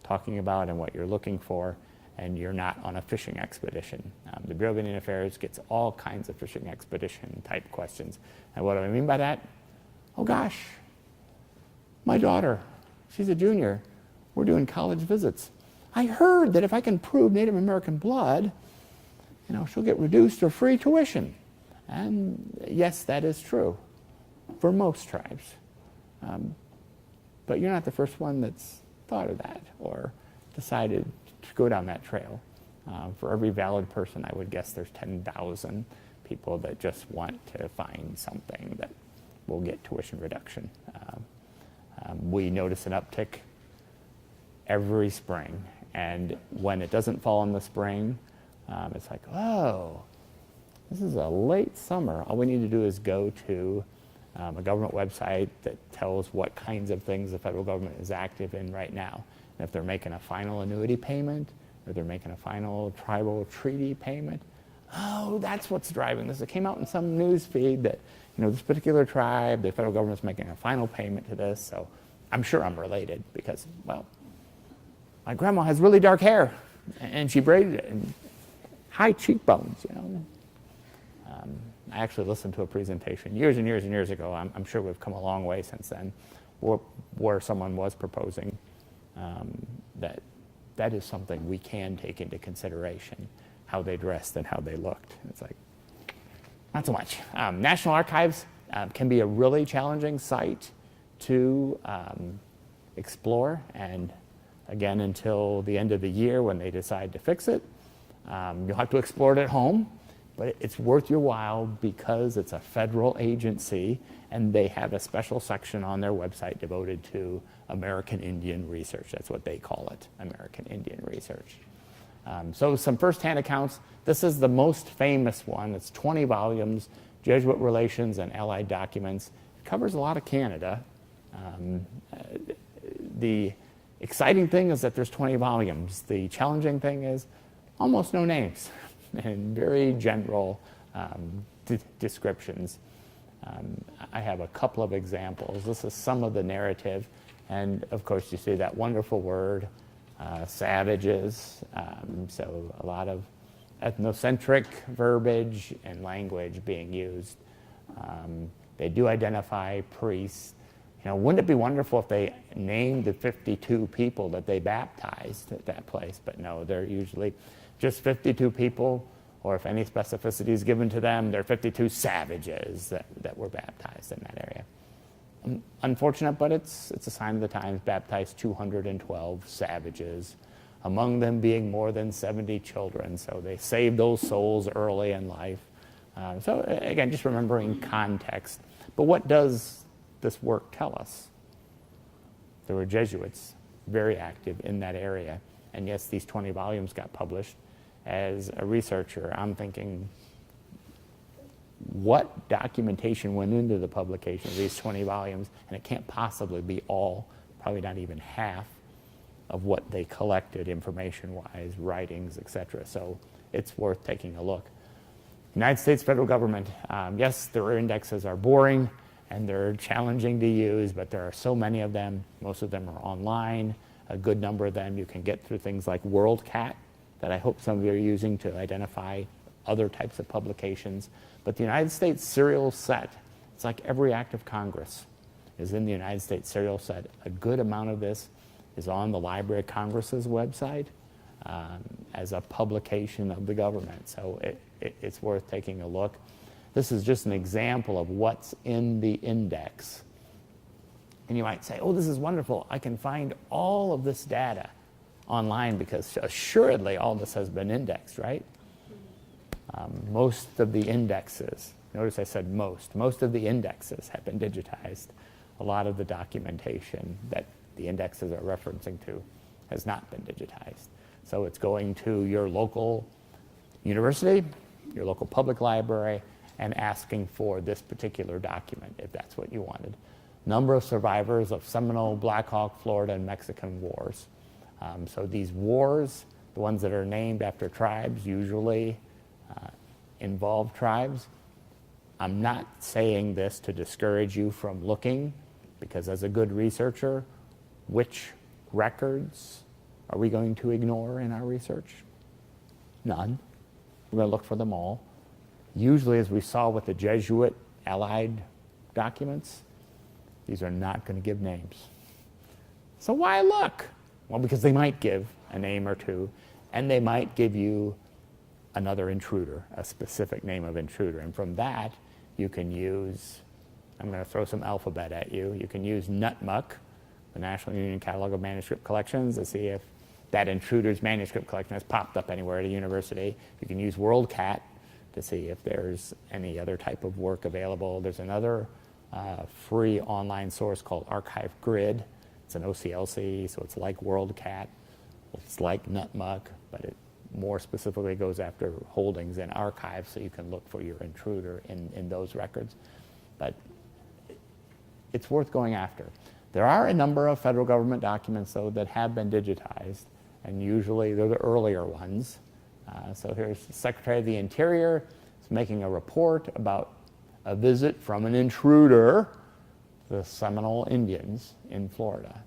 talking about and what you're looking for, and you're not on a fishing expedition. The Bureau of Indian Affairs gets all kinds of fishing expedition type questions. And what do I mean by that? Oh gosh, my daughter, she's a junior. We're doing college visits. I heard that if I can prove Native American blood, she'll get reduced or free tuition. And yes, that is true for most tribes. But you're not the first one that's thought of that or decided to go down that trail. For every valid person, I would guess there's 10,000 people that just want to find something that will get tuition reduction. We notice an uptick every spring, and when it doesn't fall in the spring, it's like, oh, this is a late summer. All we need to do is go to a government website that tells what kinds of things the federal government is active in right now. And if they're making a final annuity payment, or they're making a final tribal treaty payment, oh, that's what's driving this. It came out in some news feed that, this particular tribe, the federal government's making a final payment to this, so I'm sure I'm related because, well, my grandma has really dark hair, and she braided it, and high cheekbones, I actually listened to a presentation years and years and years ago. I'm sure we've come a long way since then, where someone was proposing that is something we can take into consideration, how they dressed and how they looked. It's like, not so much. National Archives can be a really challenging site to explore, and again, until the end of the year when they decide to fix it, you'll have to explore it at home. But it's worth your while because it's a federal agency and they have a special section on their website devoted to American Indian research. That's what they call it, American Indian research. So some firsthand accounts. This is the most famous one. It's 20 volumes, Jesuit Relations and Allied Documents. It covers a lot of Canada. The exciting thing is that there's 20 volumes. The challenging thing is almost no names. And very general descriptions. I have a couple of examples. This is some of the narrative, and of course you see that wonderful word, savages. So a lot of ethnocentric verbiage and language being used. They do identify priests. Wouldn't it be wonderful if they named the 52 people that they baptized at that place? But no, they're usually just 52 people, or if any specificity is given to them, they're 52 savages that were baptized in that area. Unfortunate, but it's a sign of the times. Baptized 212 savages, among them being more than 70 children. So they saved those souls early in life. So again, just remembering context. But what does this work tell us? There were Jesuits very active in that area. And yes, these 20 volumes got published. As a researcher, I'm thinking, what documentation went into the publication of these 20 volumes? And it can't possibly be all, probably not even half, of what they collected information-wise, writings, etc. So it's worth taking a look. United States federal government, yes, their indexes are boring and they're challenging to use, but there are so many of them. Most of them are online. A good number of them you can get through things like WorldCat, that I hope some of you are using to identify other types of publications. But the United States serial set, it's like every act of Congress is in the United States serial set. A good amount of this is on the Library of Congress's website as a publication of the government. So it's worth taking a look. This is just an example of what's in the index. And you might say, oh, this is wonderful. I can find all of this data online because assuredly all this has been indexed, right? Most of the indexes, notice I said most of the indexes have been digitized. A lot of the documentation that the indexes are referencing to has not been digitized. So it's going to your local university, your local public library, and asking for this particular document if that's what you wanted. Number of survivors of Seminole, Black Hawk, Florida, and Mexican wars. So these wars, the ones that are named after tribes, usually involve tribes. I'm not saying this to discourage you from looking, because as a good researcher, which records are we going to ignore in our research? None. We're going to look for them all. Usually, as we saw with the Jesuit allied documents, these are not going to give names. So why look? Well, because they might give a name or two, and they might give you another intruder, a specific name of intruder. And from that, you can use, I'm going to throw some alphabet at you. You can use NUTMUC, the National Union Catalog of Manuscript Collections, to see if that intruder's manuscript collection has popped up anywhere at a university. You can use WorldCat to see if there's any other type of work available. There's another free online source called Archive Grid. It's an OCLC, so it's like WorldCat. It's like NUTMUC, but it more specifically goes after holdings in archives, so you can look for your intruder in those records. But it's worth going after. There are a number of federal government documents, though, that have been digitized, and usually they're the earlier ones. So here's the Secretary of the Interior is making a report about a visit from an intruder, the Seminole Indians in Florida.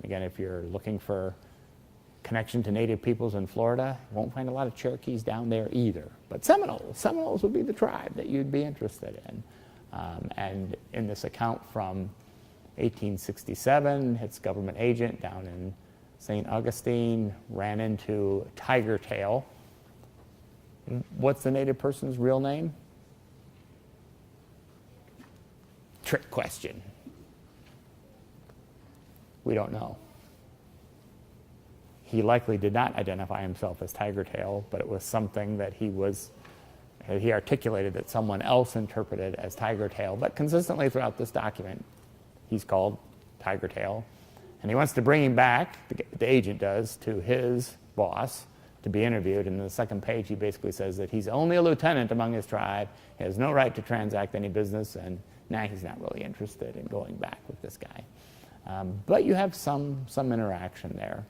Again, if you're looking for connection to native peoples in Florida, you won't find a lot of Cherokees down there either. But Seminoles would be the tribe that you'd be interested in. And in this account from 1867, its government agent down in St. Augustine ran into Tiger Tail. What's the native person's real name? Trick question. We don't know. He likely did not identify himself as Tiger Tail, but it was something that he articulated that someone else interpreted as Tiger Tail. But consistently throughout this document, he's called Tiger Tail. And he wants to bring him back, the agent does, to his boss to be interviewed. And in the second page, he basically says that he's only a lieutenant among his tribe. He has no right to transact any business, and now he's not really interested in going back with this guy. But you have some interaction there.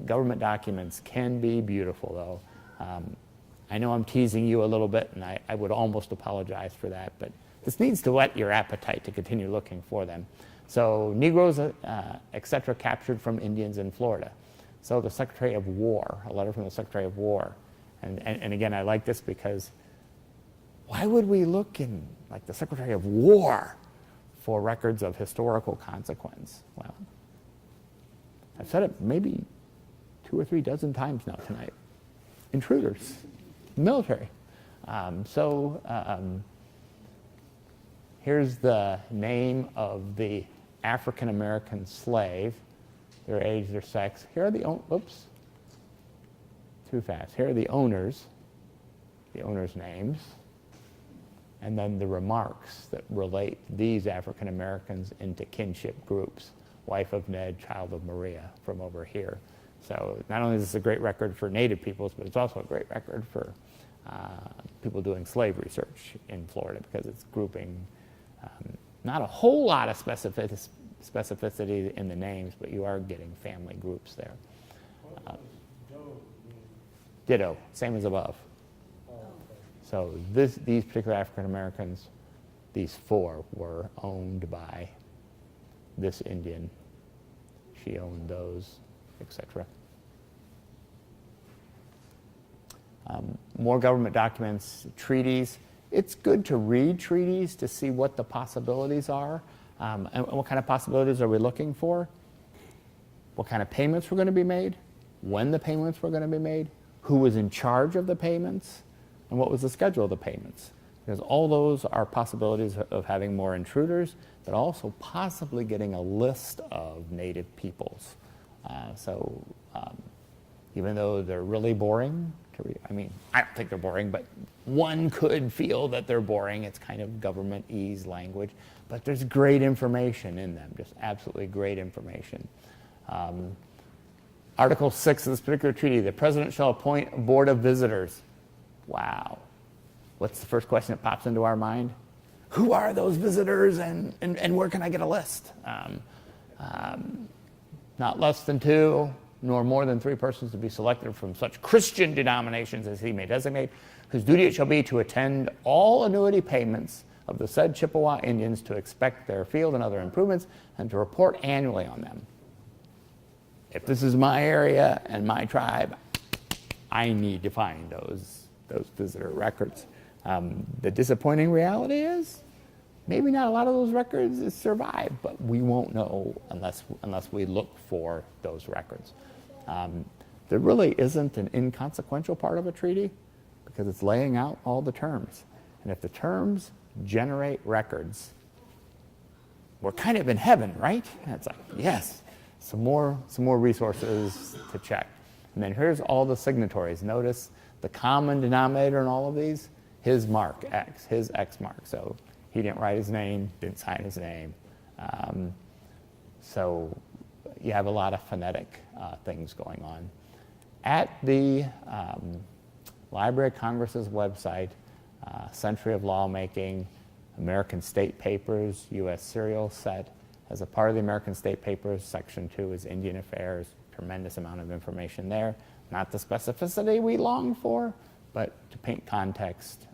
Government documents can be beautiful, though. I know I'm teasing you a little bit, and I would almost apologize for that, but this needs to whet your appetite to continue looking for them. So Negroes, etc., captured from Indians in Florida. So the Secretary of War, a letter from the Secretary of War. And again, I like this because why would we look in, like, the Secretary of War for records of historical consequence? Well, I've said it maybe 2 or 3 dozen times now tonight. Intruders, military. Here's the name of the African-American slave, their age, their sex. Here are the, oops, too fast. Here are the owners' names, and then the remarks that relate these African-Americans into kinship groups. Wife of Ned, child of Maria, from over here. So not only is this a great record for native peoples, but it's also a great record for people doing slave research in Florida, because it's grouping not a whole lot of specificity in the names, but you are getting family groups there. Ditto, same as above. So these particular African Americans, these 4 were owned by this Indian. She owned those, etc. More government documents, treaties. It's good to read treaties to see what the possibilities are, and what kind of possibilities are we looking for, what kind of payments were going to be made, when the payments were going to be made, who was in charge of the payments, and what was the schedule of the payments. Because all those are possibilities of having more intruders, but also possibly getting a list of native peoples. Even though they're really boring to read, I mean, I don't think they're boring, but one could feel that they're boring. It's kind of government ease language, but there's great information in them, just absolutely great information. Article 6 of this particular treaty, the president shall appoint a board of visitors. Wow. What's the first question that pops into our mind? Who are those visitors, and where can I get a list? Not less than 2, nor more than 3 persons to be selected from such Christian denominations as he may designate, whose duty it shall be to attend all annuity payments of the said Chippewa Indians, to inspect their field and other improvements, and to report annually on them. If this is my area and my tribe, I need to find those visitor records. The disappointing reality is maybe not a lot of those records survive, but we won't know unless we look for those records. There really isn't an inconsequential part of a treaty, because it's laying out all the terms. And if the terms generate records, we're kind of in heaven, right? And it's like, yes, some more resources to check. And then here's all the signatories. Notice the common denominator in all of these, his mark, X, his X mark. So he didn't write his name, didn't sign his name. So you have a lot of phonetic things going on. At the Library of Congress's website, Century of Lawmaking, American State Papers, U.S. Serial Set. As a part of the American State Papers, Section 2 is Indian Affairs. Tremendous amount of information there. Not the specificity we long for, but to paint context.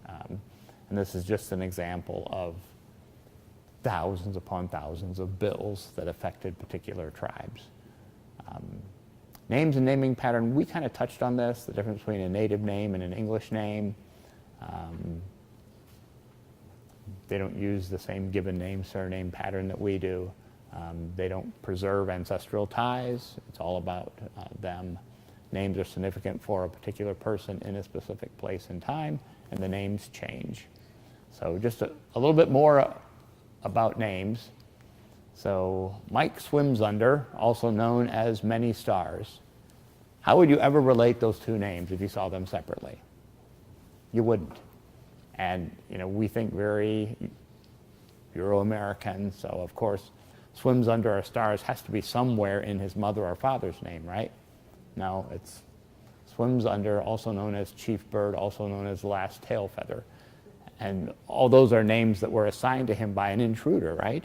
And this is just an example of thousands upon thousands of bills that affected particular tribes. Names and naming pattern, we kind of touched on this, the difference between a native name and an English name. They don't use the same given name, surname pattern that we do. They don't preserve ancestral ties. It's all about them. Names are significant for a particular person in a specific place and time, and the names change. So just a little bit more about names. So Mike Swims Under, also known as Many Stars. How would you ever relate those two names if you saw them separately? You wouldn't. And we think very Euro-American, so of course Swims Under our stars has to be somewhere in his mother or father's name, right? No, it's Swims Under, also known as Chief Bird, also known as Last Tail Feather. And all those are names that were assigned to him by an intruder, right?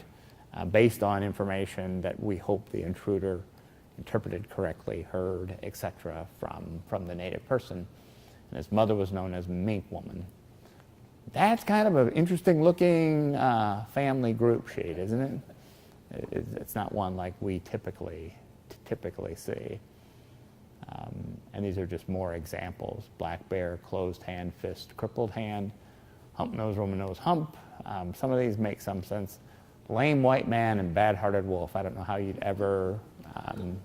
Based on information that we hope the intruder interpreted correctly, heard, etc. from the native person. And his mother was known as Mink Woman. That's kind of an interesting looking family group sheet, isn't it? It's not one like we typically see. And these are just more examples. Black bear, closed hand, fist, crippled hand, hump nose, Roman nose, hump. Some of these make some sense. Lame white man and bad-hearted wolf. I don't know how you'd ever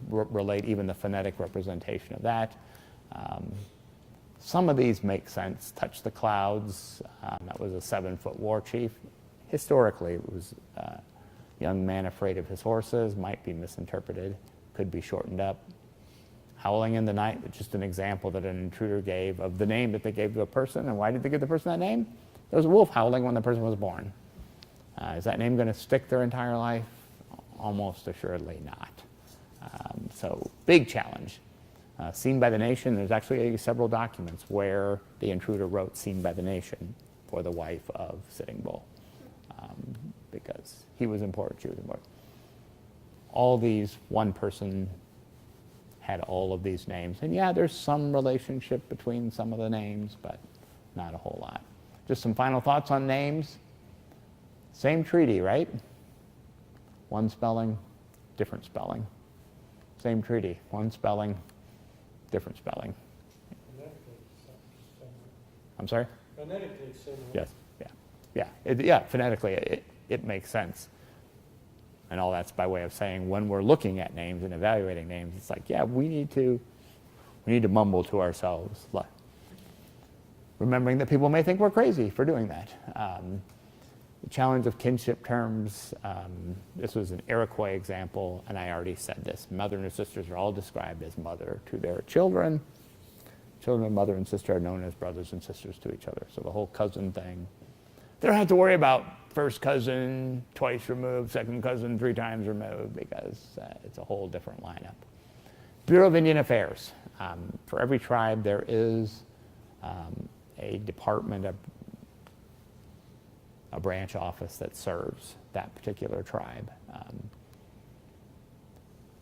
relate even the phonetic representation of that. Some of these make sense. Touch the Clouds, that was a 7-foot war chief. Historically, it was a young man afraid of his horses, might be misinterpreted, could be shortened up. Howling in the Night, just an example that an intruder gave of the name that they gave to a person. And why did they give the person that name? There was a wolf howling when the person was born. Is that name going to stick their entire life? Almost assuredly not. So big challenge. Seen by the Nation, there's actually several documents where the intruder wrote Seen by the Nation for the wife of Sitting Bull, because he was important, she was important. All these, one person had all of these names. And yeah, there's some relationship between some of the names, but not a whole lot. Just some final thoughts on names. Same treaty, right? One spelling, different spelling. Same treaty, one spelling, different spelling. In that case, I'm sorry? Phonetically, it's similar. Yes, yeah, phonetically it makes sense. And all that's by way of saying when we're looking at names and evaluating names, it's like, yeah, we need to mumble to ourselves, remembering that people may think we're crazy for doing that. The challenge of kinship terms, this was an Iroquois example, and I already said this. Mother and her sisters are all described as mother to their children. Children of mother and sister are known as brothers and sisters to each other. So the whole cousin thing. They don't have to worry about first cousin twice removed, second cousin 3 times removed, because it's a whole different lineup. Bureau of Indian Affairs. For every tribe, there is a department, a branch office that serves that particular tribe.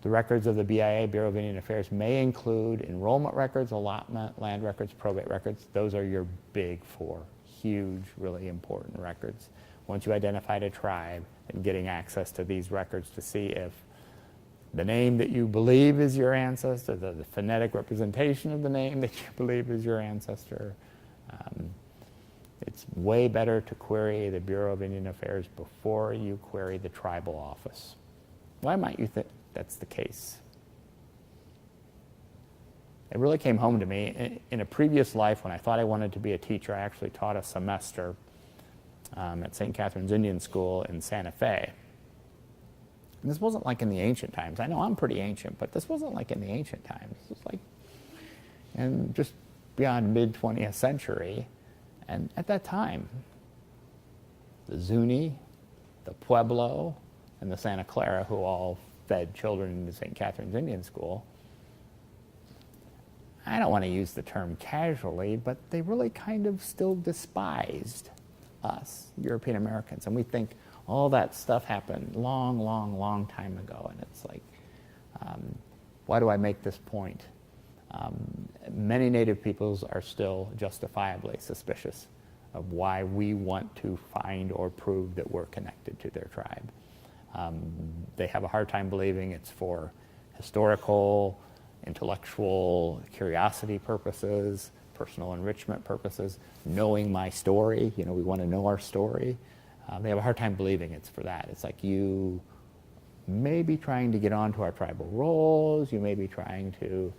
The records of the BIA, Bureau of Indian Affairs, may include enrollment records, allotment, land records, probate records. Those are your big 4, huge, really important records. Once you identified a tribe, and getting access to these records to see if the name that you believe is your ancestor, the phonetic representation of the name that you believe is your ancestor. It's way better to query the Bureau of Indian Affairs before you query the tribal office. Why might you think that's the case? It really came home to me. In a previous life, when I thought I wanted to be a teacher, I actually taught a semester at St. Catherine's Indian School in Santa Fe. And this wasn't like in the ancient times. I know I'm pretty ancient, but this wasn't like in the ancient times. This was like, and just beyond mid-20th century. And at that time, the Zuni, the Pueblo, and the Santa Clara, who all fed children into St. Catherine's Indian School, I don't want to use the term casually, but they really kind of still despised us, European Americans. And we think all that stuff happened long time ago. And it's like, why do I make this point? Many Native peoples are still justifiably suspicious of why we want to find or prove that we're connected to their tribe. They have a hard time believing it's for historical, intellectual curiosity purposes, personal enrichment purposes, knowing my story. We want to know our story. They have a hard time believing it's for that. It's like, you may be trying to get onto our tribal rolls, you may be trying to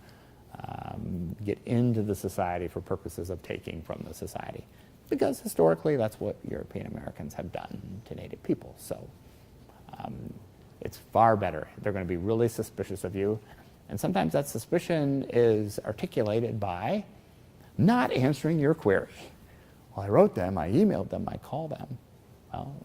get into the society for purposes of taking from the society. Because historically, that's what European Americans have done to Native people. So it's far better. They're going to be really suspicious of you. And sometimes that suspicion is articulated by not answering your query. Well, I wrote them, I emailed them, I called them. Well,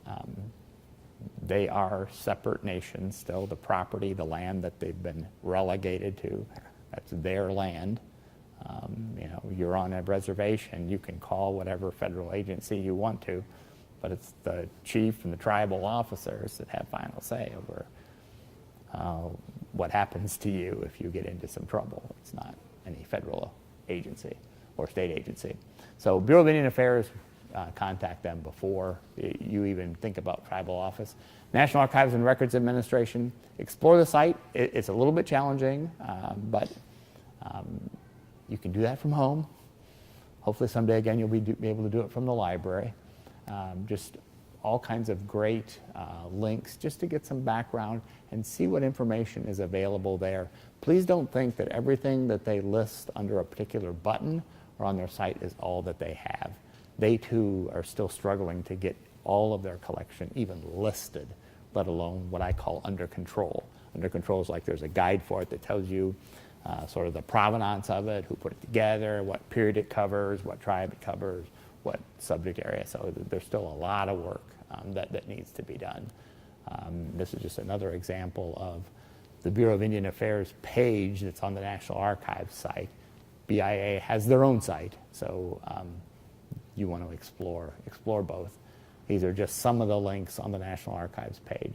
they are separate nations still. The property, the land that they've been relegated to, that's their land. You're on a reservation, you can call whatever federal agency you want to, but it's the chief and the tribal officers that have final say over what happens to you if you get into some trouble. It's not any federal agency or state agency. So Bureau of Indian Affairs, contact them before you even think about tribal office. National Archives and Records Administration, explore the site. It's a little bit challenging, but you can do that from home. Hopefully someday again you'll be able to do it from the library. Just all kinds of great links just to get some background and see what information is available there. Please don't think that everything that they list under a particular button or on their site is all that they have. They too are still struggling to get all of their collection even listed, let alone what I call under control. Under control is like there's a guide for it that tells you sort of the provenance of it, who put it together, what period it covers, what tribe it covers, what subject area. So there's still a lot of work that needs to be done. This is just another example of the Bureau of Indian Affairs page that's on the National Archives site. BIA has their own site, so you want to explore both. These are just some of the links on the National Archives page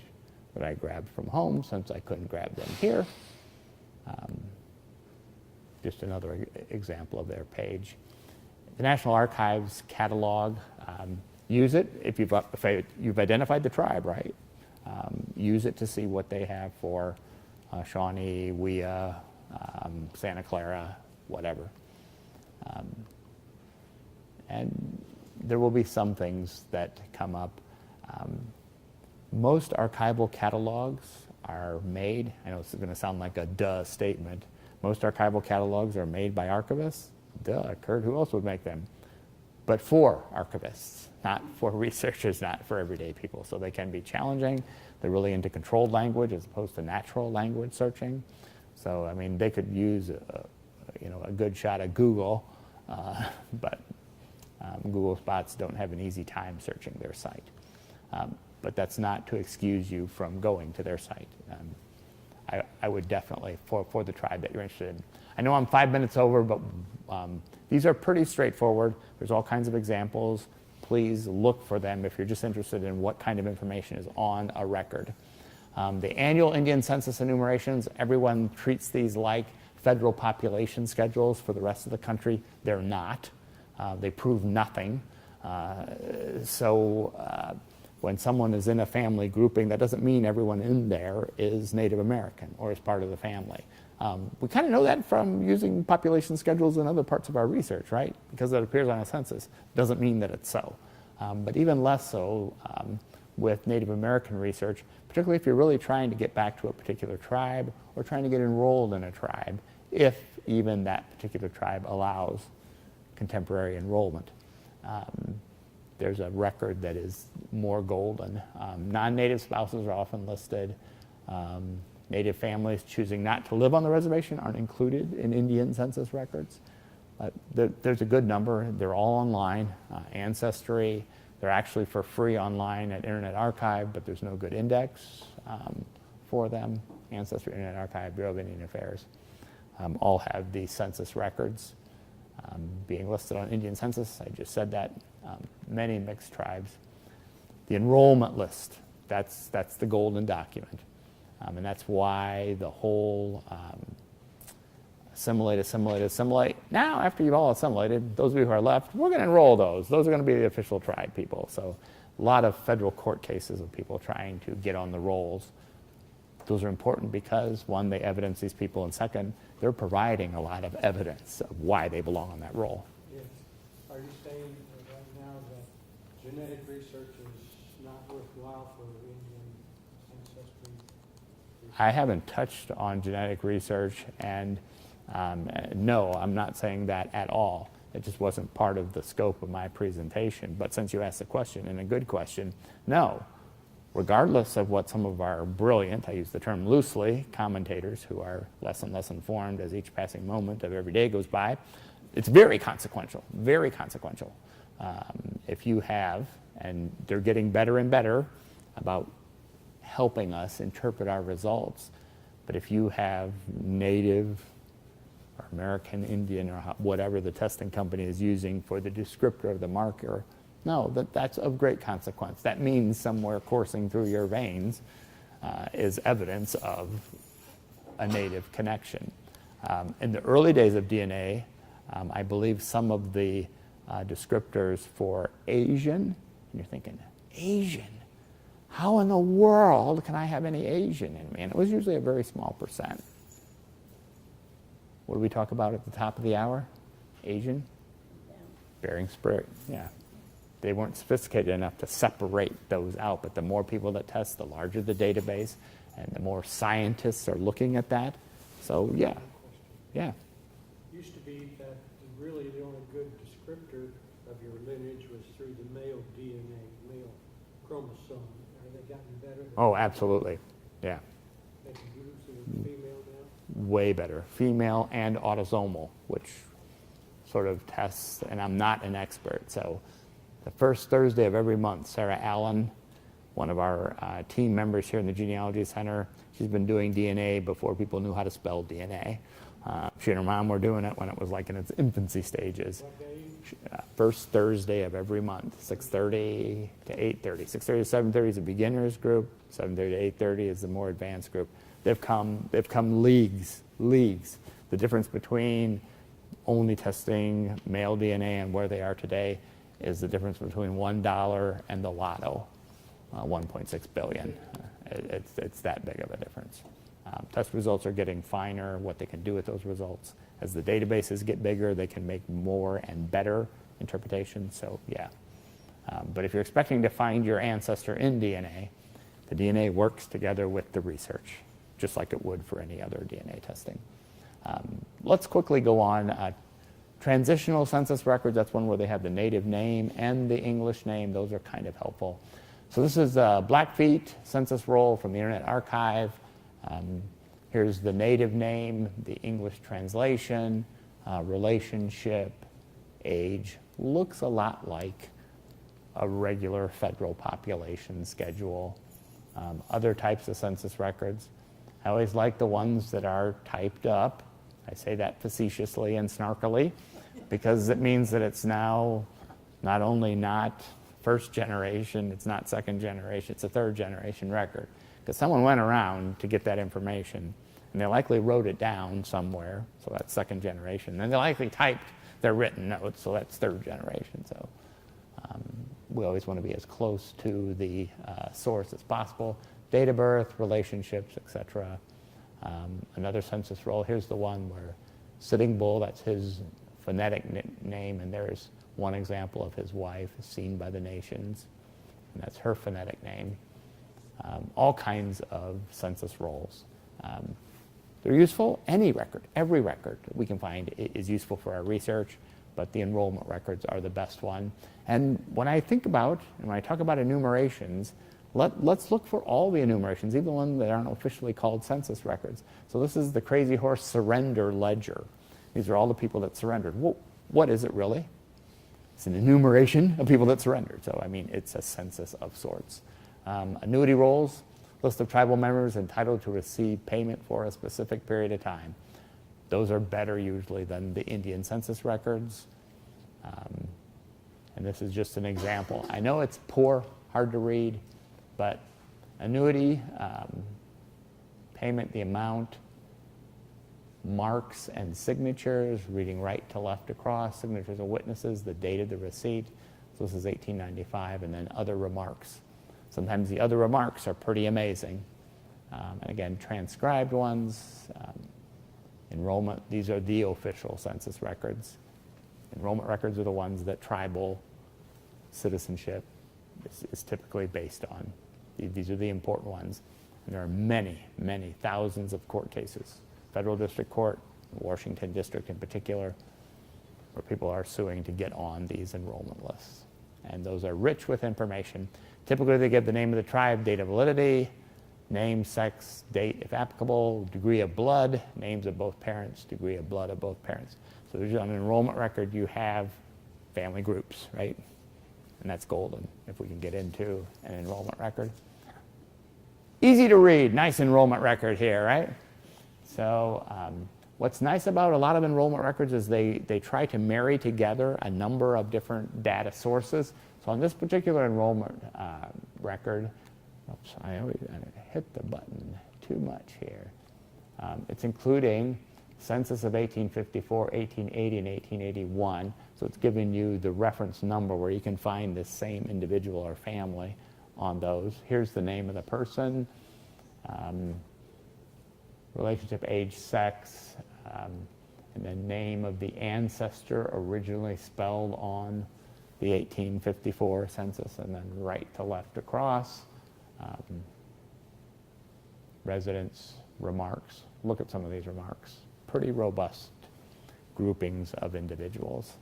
that I grabbed from home since I couldn't grab them here. Just another example of their page. The National Archives catalog, use it if you've identified the tribe, right? Use it to see what they have for Shawnee, Wea, Santa Clara, whatever. And there will be some things that come up. Most archival catalogs are made, I know this is going to sound like a duh statement, most archival catalogs are made by archivists. Duh, Kurt, who else would make them? But for archivists, not for researchers, not for everyday people. So they can be challenging. They're really into controlled language as opposed to natural language searching. So, I mean, they could use a good shot at Google, but Google bots don't have an easy time searching their site. But that's not to excuse you from going to their site. I would definitely, for the tribe that you're interested in. I know I'm 5 minutes over, but these are pretty straightforward. There's all kinds of examples. Please look for them if you're just interested in what kind of information is on a record. The annual Indian census enumerations, everyone treats these like federal population schedules for the rest of the country. They're not. They prove nothing. When someone is in a family grouping, that doesn't mean everyone in there is Native American or is part of the family. We kind of know that from using population schedules in other parts of our research, right? Because it appears on a census doesn't mean that it's so. But even less so with Native American research, particularly if you're really trying to get back to a particular tribe or trying to get enrolled in a tribe, if even that particular tribe allows contemporary enrollment. There's a record that is more golden. Non-Native spouses are often listed. Native families choosing not to live on the reservation aren't included in Indian census records. There's a good number. They're all online. Ancestry, they're actually for free online at Internet Archive, but there's no good index for them. Ancestry, Internet Archive, Bureau of Indian Affairs all have the census records being listed on Indian census. I just said that. Many mixed tribes. The enrollment list, that's the golden document. And that's why the whole assimilate. Now, after you've all assimilated, those of you who are left, we're going to enroll those. Those are going to be the official tribe people. So a lot of federal court cases of people trying to get on the rolls. Those are important because, one, they evidence these people, and second, they're providing a lot of evidence of why they belong on that roll. Yes. Are you saying right now that genetic research is not worthwhile for Indian ancestry? I haven't touched on genetic research, and no, I'm not saying that at all. It just wasn't part of the scope of my presentation. But since you asked the question, and a good question, no. Regardless of what some of our brilliant, I use the term loosely, commentators who are less and less informed as each passing moment of every day goes by, it's very consequential, very consequential. If you have, and they're getting better and better about helping us interpret our results, but if you have Native or American Indian or whatever the testing company is using for the descriptor of the marker, no, that's of great consequence. That means somewhere coursing through your veins is evidence of a Native connection. In the early days of DNA, I believe some of the descriptors for Asian, and you're thinking, Asian? How in the world can I have any Asian in me? And it was usually a very small percent. What did we talk about at the top of the hour? Asian? Bearing spirit, yeah. They weren't sophisticated enough to separate those out, but the more people that test, the larger the database, and the more scientists are looking at that. So, yeah. It used to be that really the only good descriptor of your lineage was through the male DNA, male chromosome. Have they gotten better? Oh, absolutely. Yeah. They can use the female now? Way better. Female and autosomal, which sort of tests, and I'm not an expert, so the first Thursday of every month, Sarah Allen, one of our team members here in the Genealogy Center, she's been doing DNA before people knew how to spell DNA. She and her mom were doing it when it was like in its infancy stages. What day? First Thursday of every month, 6:30 to 8:30. 6:30 to 7:30 is a beginners group. 7:30 to 8:30 is the more advanced group. They've come leagues. The difference between only testing male DNA and where they are today is the difference between $1 and the lotto, 1.6 billion. It's that big of a difference. Test results are getting finer, what they can do with those results. As the databases get bigger, they can make more and better interpretations, so yeah. But if you're expecting to find your ancestor in DNA, the DNA works together with the research, just like it would for any other DNA testing. Let's quickly go on. Transitional census records, that's one where they have the native name and the English name. Those are kind of helpful. So this is a Blackfeet census roll from the Internet Archive. Here's the native name, the English translation, relationship, age. Looks a lot like a regular federal population schedule. Other types of census records. I always like the ones that are typed up. I say that facetiously and snarkily because it means that it's now not only not first generation, it's not second generation, it's a third generation record. Because someone went around to get that information and they likely wrote it down somewhere, so that's second generation. And they likely typed their written notes, so that's third generation. So we always want to be as close to the source as possible. Date of birth, relationships, etc. Another census roll, here's the one where Sitting Bull, that's his phonetic name, and there's one example of his wife, Seen by the Nations, and that's her phonetic name. All kinds of census rolls. They're useful. Any record, every record that we can find is useful for our research, but the enrollment records are the best one. And when I think about, and when I talk about enumerations, let's look for all the enumerations, even the ones that aren't officially called census records. So this is the Crazy Horse Surrender Ledger. These are all the people that surrendered. Well, what is it really? It's an enumeration of people that surrendered. So, I mean, it's a census of sorts. Annuity rolls, list of tribal members entitled to receive payment for a specific period of time. Those are better usually than the Indian census records. And this is just an example. I know it's poor, hard to read, but annuity, payment, the amount, marks and signatures, reading right to left across, signatures of witnesses, the date of the receipt. So this is 1895, and then other remarks. Sometimes the other remarks are pretty amazing. And again, transcribed ones, enrollment, these are the official census records. Enrollment records are the ones that tribal citizenship is typically based on. These are the important ones. And there are many, many thousands of court cases. Federal District Court, Washington District in particular, where people are suing to get on these enrollment lists. And those are rich with information. Typically they give the name of the tribe, date of validity, name, sex, date if applicable, degree of blood, names of both parents, degree of blood of both parents. So there's on an enrollment record you have family groups, right? And that's golden if we can get into an enrollment record. Easy to read, nice enrollment record here, right? So what's nice about a lot of enrollment records is they try to marry together a number of different data sources. So on this particular enrollment record, oops, I hit the button too much here. It's including census of 1854, 1880, and 1881. So it's giving you the reference number where you can find this same individual or family on those. Here's the name of the person, relationship, age, sex, and then name of the ancestor originally spelled on the 1854 census, and then right to left across. Residence, remarks. Look at some of these remarks. Pretty robust groupings of individuals.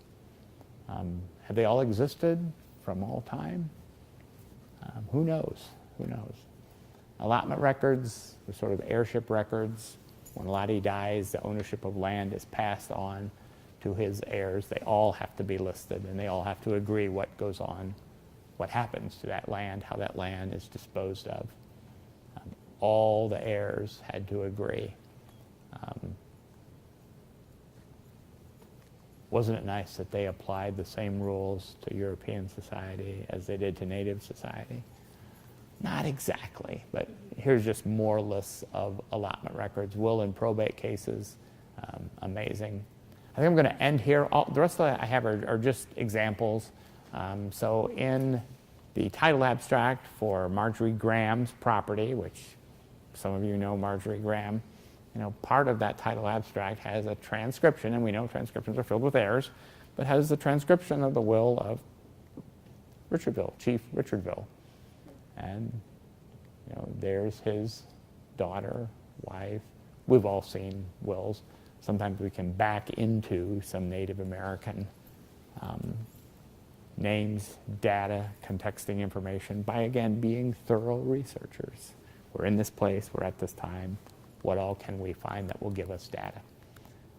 Have they all existed from all time? Who knows? Who knows? Allotment records, the sort of heirship records. When a laddie dies, the ownership of land is passed on to his heirs. They all have to be listed, and they all have to agree what goes on, what happens to that land, how that land is disposed of. All the heirs had to agree. Wasn't it nice that they applied the same rules to European society as they did to Native society? Not exactly, but here's just more lists of allotment records. Will and probate cases, amazing. I think I'm going to end here. The rest of that I have are just examples. So in the title abstract for Marjorie Graham's property, which some of you know Marjorie Graham. Part of that title abstract has a transcription, and we know transcriptions are filled with errors, but has the transcription of the will of Richardville, Chief Richardville. And, there's his daughter, wife. We've all seen wills. Sometimes we can back into some Native American names, data, contexting information by, again, being thorough researchers. We're in this place, we're at this time. What all can we find that will give us data?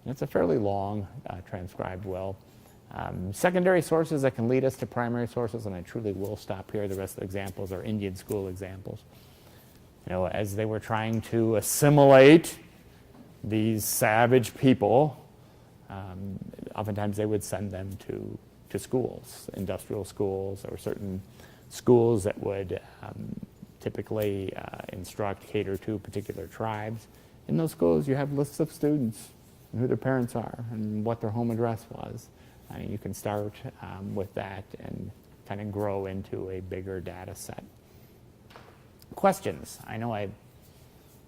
And it's a fairly long transcribed will. Secondary sources that can lead us to primary sources, and I truly will stop here. The rest of the examples are Indian school examples. As they were trying to assimilate these savage people, oftentimes they would send them to schools, industrial schools. There were certain schools that would typically instruct, cater to particular tribes. In those schools, you have lists of students and who their parents are and what their home address was. And you can start with that and kind of grow into a bigger data set. Questions? I know I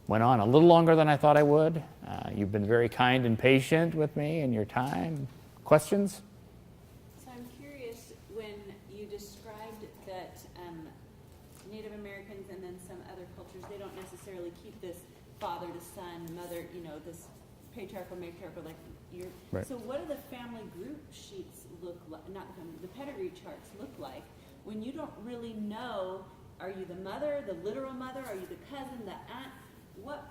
went on a little longer than I thought I would. You've been very kind and patient with me and your time. Questions? So I'm curious, when you described that Native Americans and then some other cultures, they don't necessarily keep this father to son, mother, this patriarchal, matriarchal, like you're. Right. So what do the family group sheets look like, not the family, the pedigree charts look like when you don't really know, are you the mother, the literal mother, are you the cousin, the aunt? What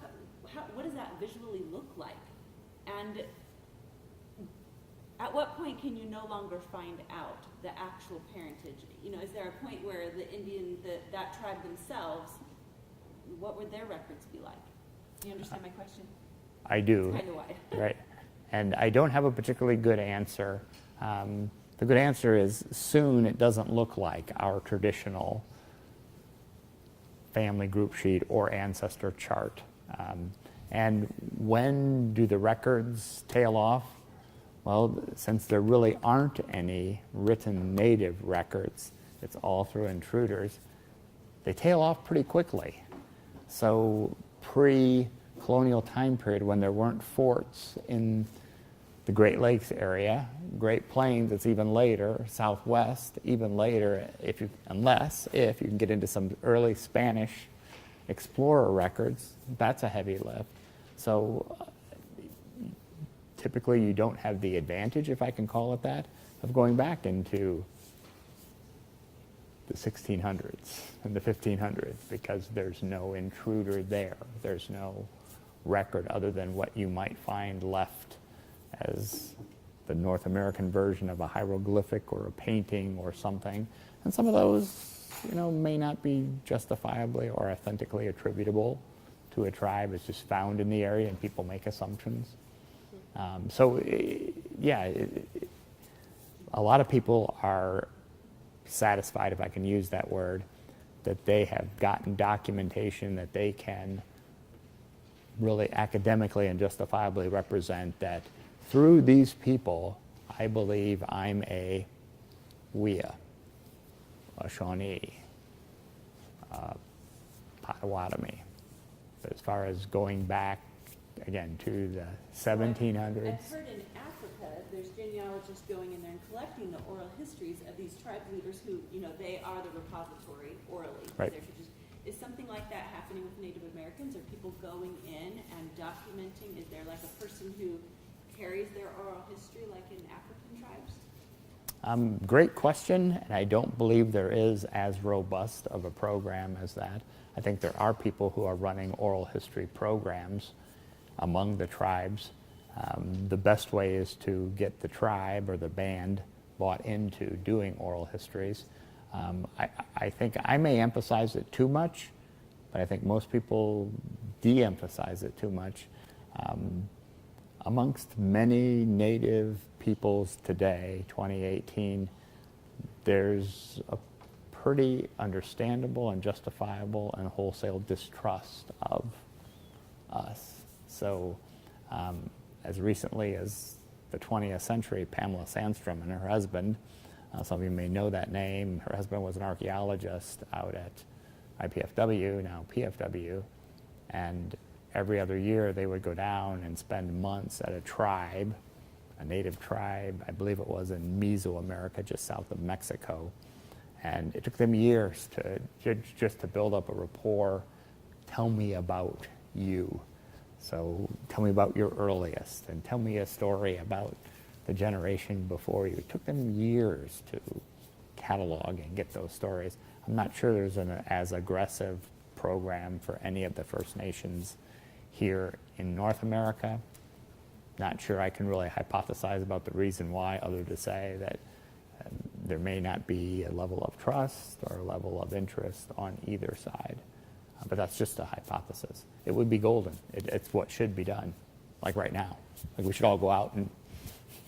does that visually look like? And at what point can you no longer find out the actual parentage? Is there a point where the Indian, that tribe themselves, what would their records be like? Do you understand my question? I do. It's kind of wide. Right. And I don't have a particularly good answer. The good answer is soon it doesn't look like our traditional family group sheet or ancestor chart. And when do the records tail off? Well, since there really aren't any written native records, it's all through intruders, they tail off pretty quickly. So pre-colonial time period, when there weren't forts in the Great Lakes area, Great Plains, it's even later, Southwest, even later, if you can get into some early Spanish explorer records, that's a heavy lift. So typically you don't have the advantage, if I can call it that, of going back into the 1600s and the 1500s because there's no intruder there. There's no record other than what you might find left as the North American version of a hieroglyphic or a painting or something. And some of those, may not be justifiably or authentically attributable to a tribe. It's just found in the area and people make assumptions. A lot of people are satisfied, if I can use that word, that they have gotten documentation that they can really academically and justifiably represent that through these people, I believe I'm a Wea, a Shawnee, a Potawatomi. But as far as going back, again, to the 1700s. I've heard in Africa, there's genealogists going in there and collecting the oral histories of these tribe leaders who, they are the repository orally. Right. Is something like that happening with Native Americans? Are people going in and documenting? Is there like a person who carries their oral history like in African tribes? Great question, and I don't believe there is as robust of a program as that. I think there are people who are running oral history programs among the tribes. The best way is to get the tribe or the band bought into doing oral histories. I think I may emphasize it too much, but I think most people de-emphasize it too much. Amongst many Native peoples today, 2018, there's a pretty understandable and justifiable and wholesale distrust of us. So as recently as the 20th century, Pamela Sandstrom and her husband, some of you may know that name, her husband was an archaeologist out at IPFW, now PFW, And every other year they would go down and spend months at a tribe, a native tribe, I believe it was in Mesoamerica, just south of Mexico. And it took them years just to build up a rapport. Tell me about you. So tell me about your earliest, and tell me a story about the generation before you. It took them years to catalog and get those stories. I'm not sure there's an as aggressive program for any of the First Nations here in North America. Not sure I can really hypothesize about the reason why, other to say that there may not be a level of trust or a level of interest on either side. But that's just a hypothesis. It would be golden. It's what should be done, like right now. Like we should all go out and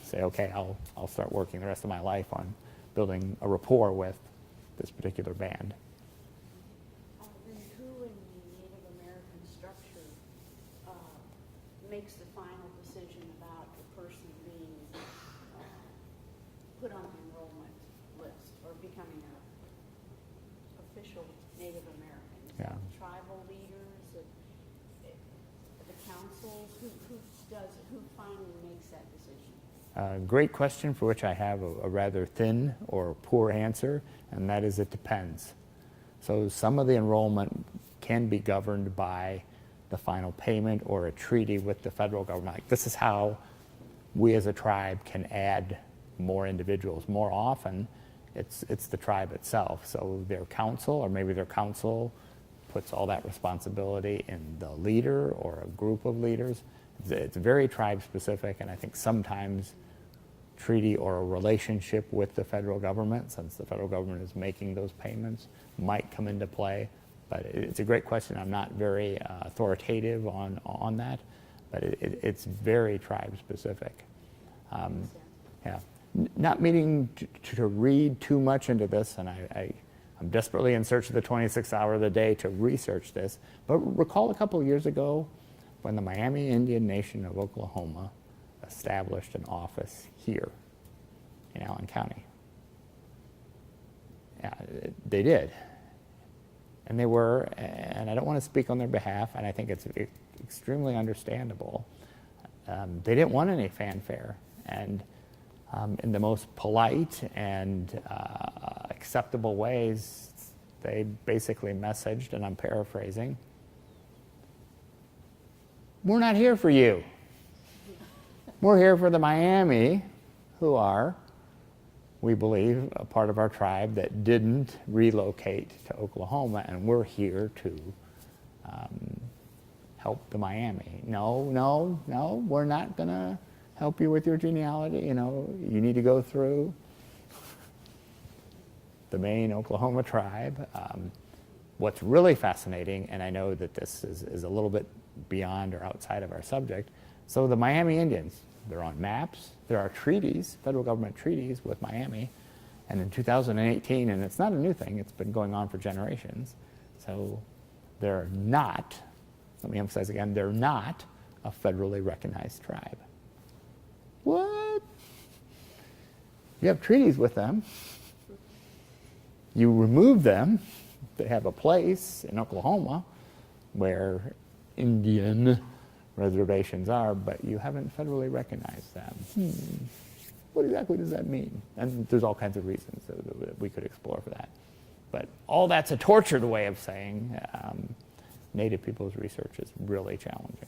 say, okay, I'll start working the rest of my life on building a rapport with this particular band. Then who in the Native American structure makes the final decision about the person being put on the enrollment list or becoming an official Native American? Is Yeah. that the tribal leaders, the councils? Who finally makes that decision? Great question, for which I have a rather thin or poor answer, and that is it depends. So some of the enrollment can be governed by the final payment or a treaty with the federal government. Like, this is how we as a tribe can add more individuals. More often, it's the tribe itself. So their council, or maybe their council, puts all that responsibility in the leader or a group of leaders. It's very tribe specific, and I think sometimes treaty or a relationship with the federal government, since the federal government is making those payments, might come into play. But it's a great question. I'm not very authoritative on that, but it's very tribe specific. Yeah, not meaning to read too much into this, and I'm desperately in search of the 26th hour of the day to research this, but recall a couple of years ago when the Miami Indian Nation of Oklahoma established an office here in Allen County. Yeah, they did. And they were, and I don't want to speak on their behalf, and I think it's extremely understandable. They didn't want any fanfare, and in the most polite and acceptable ways, they basically messaged, and I'm paraphrasing, "We're not here for you. We're here for the Miami, who are, we believe, a part of our tribe that didn't relocate to Oklahoma, and we're here to help the Miami. No, we're not going to help you with your genealogy. You know, you need to go through the main Oklahoma tribe." What's really fascinating, and I know that this is a little bit beyond or outside of our subject, so the Miami Indians, they're on maps. There are treaties, federal government treaties with Miami. And in 2018, and it's not a new thing, it's been going on for generations. So they're not, let me emphasize again, they're not a federally recognized tribe. What? You have treaties with them. You remove them. They have a place in Oklahoma where Indian reservations are, but you haven't federally recognized them. What exactly does that mean? And there's all kinds of reasons that we could explore for that. But all that's a tortured way of saying Native people's research is really challenging.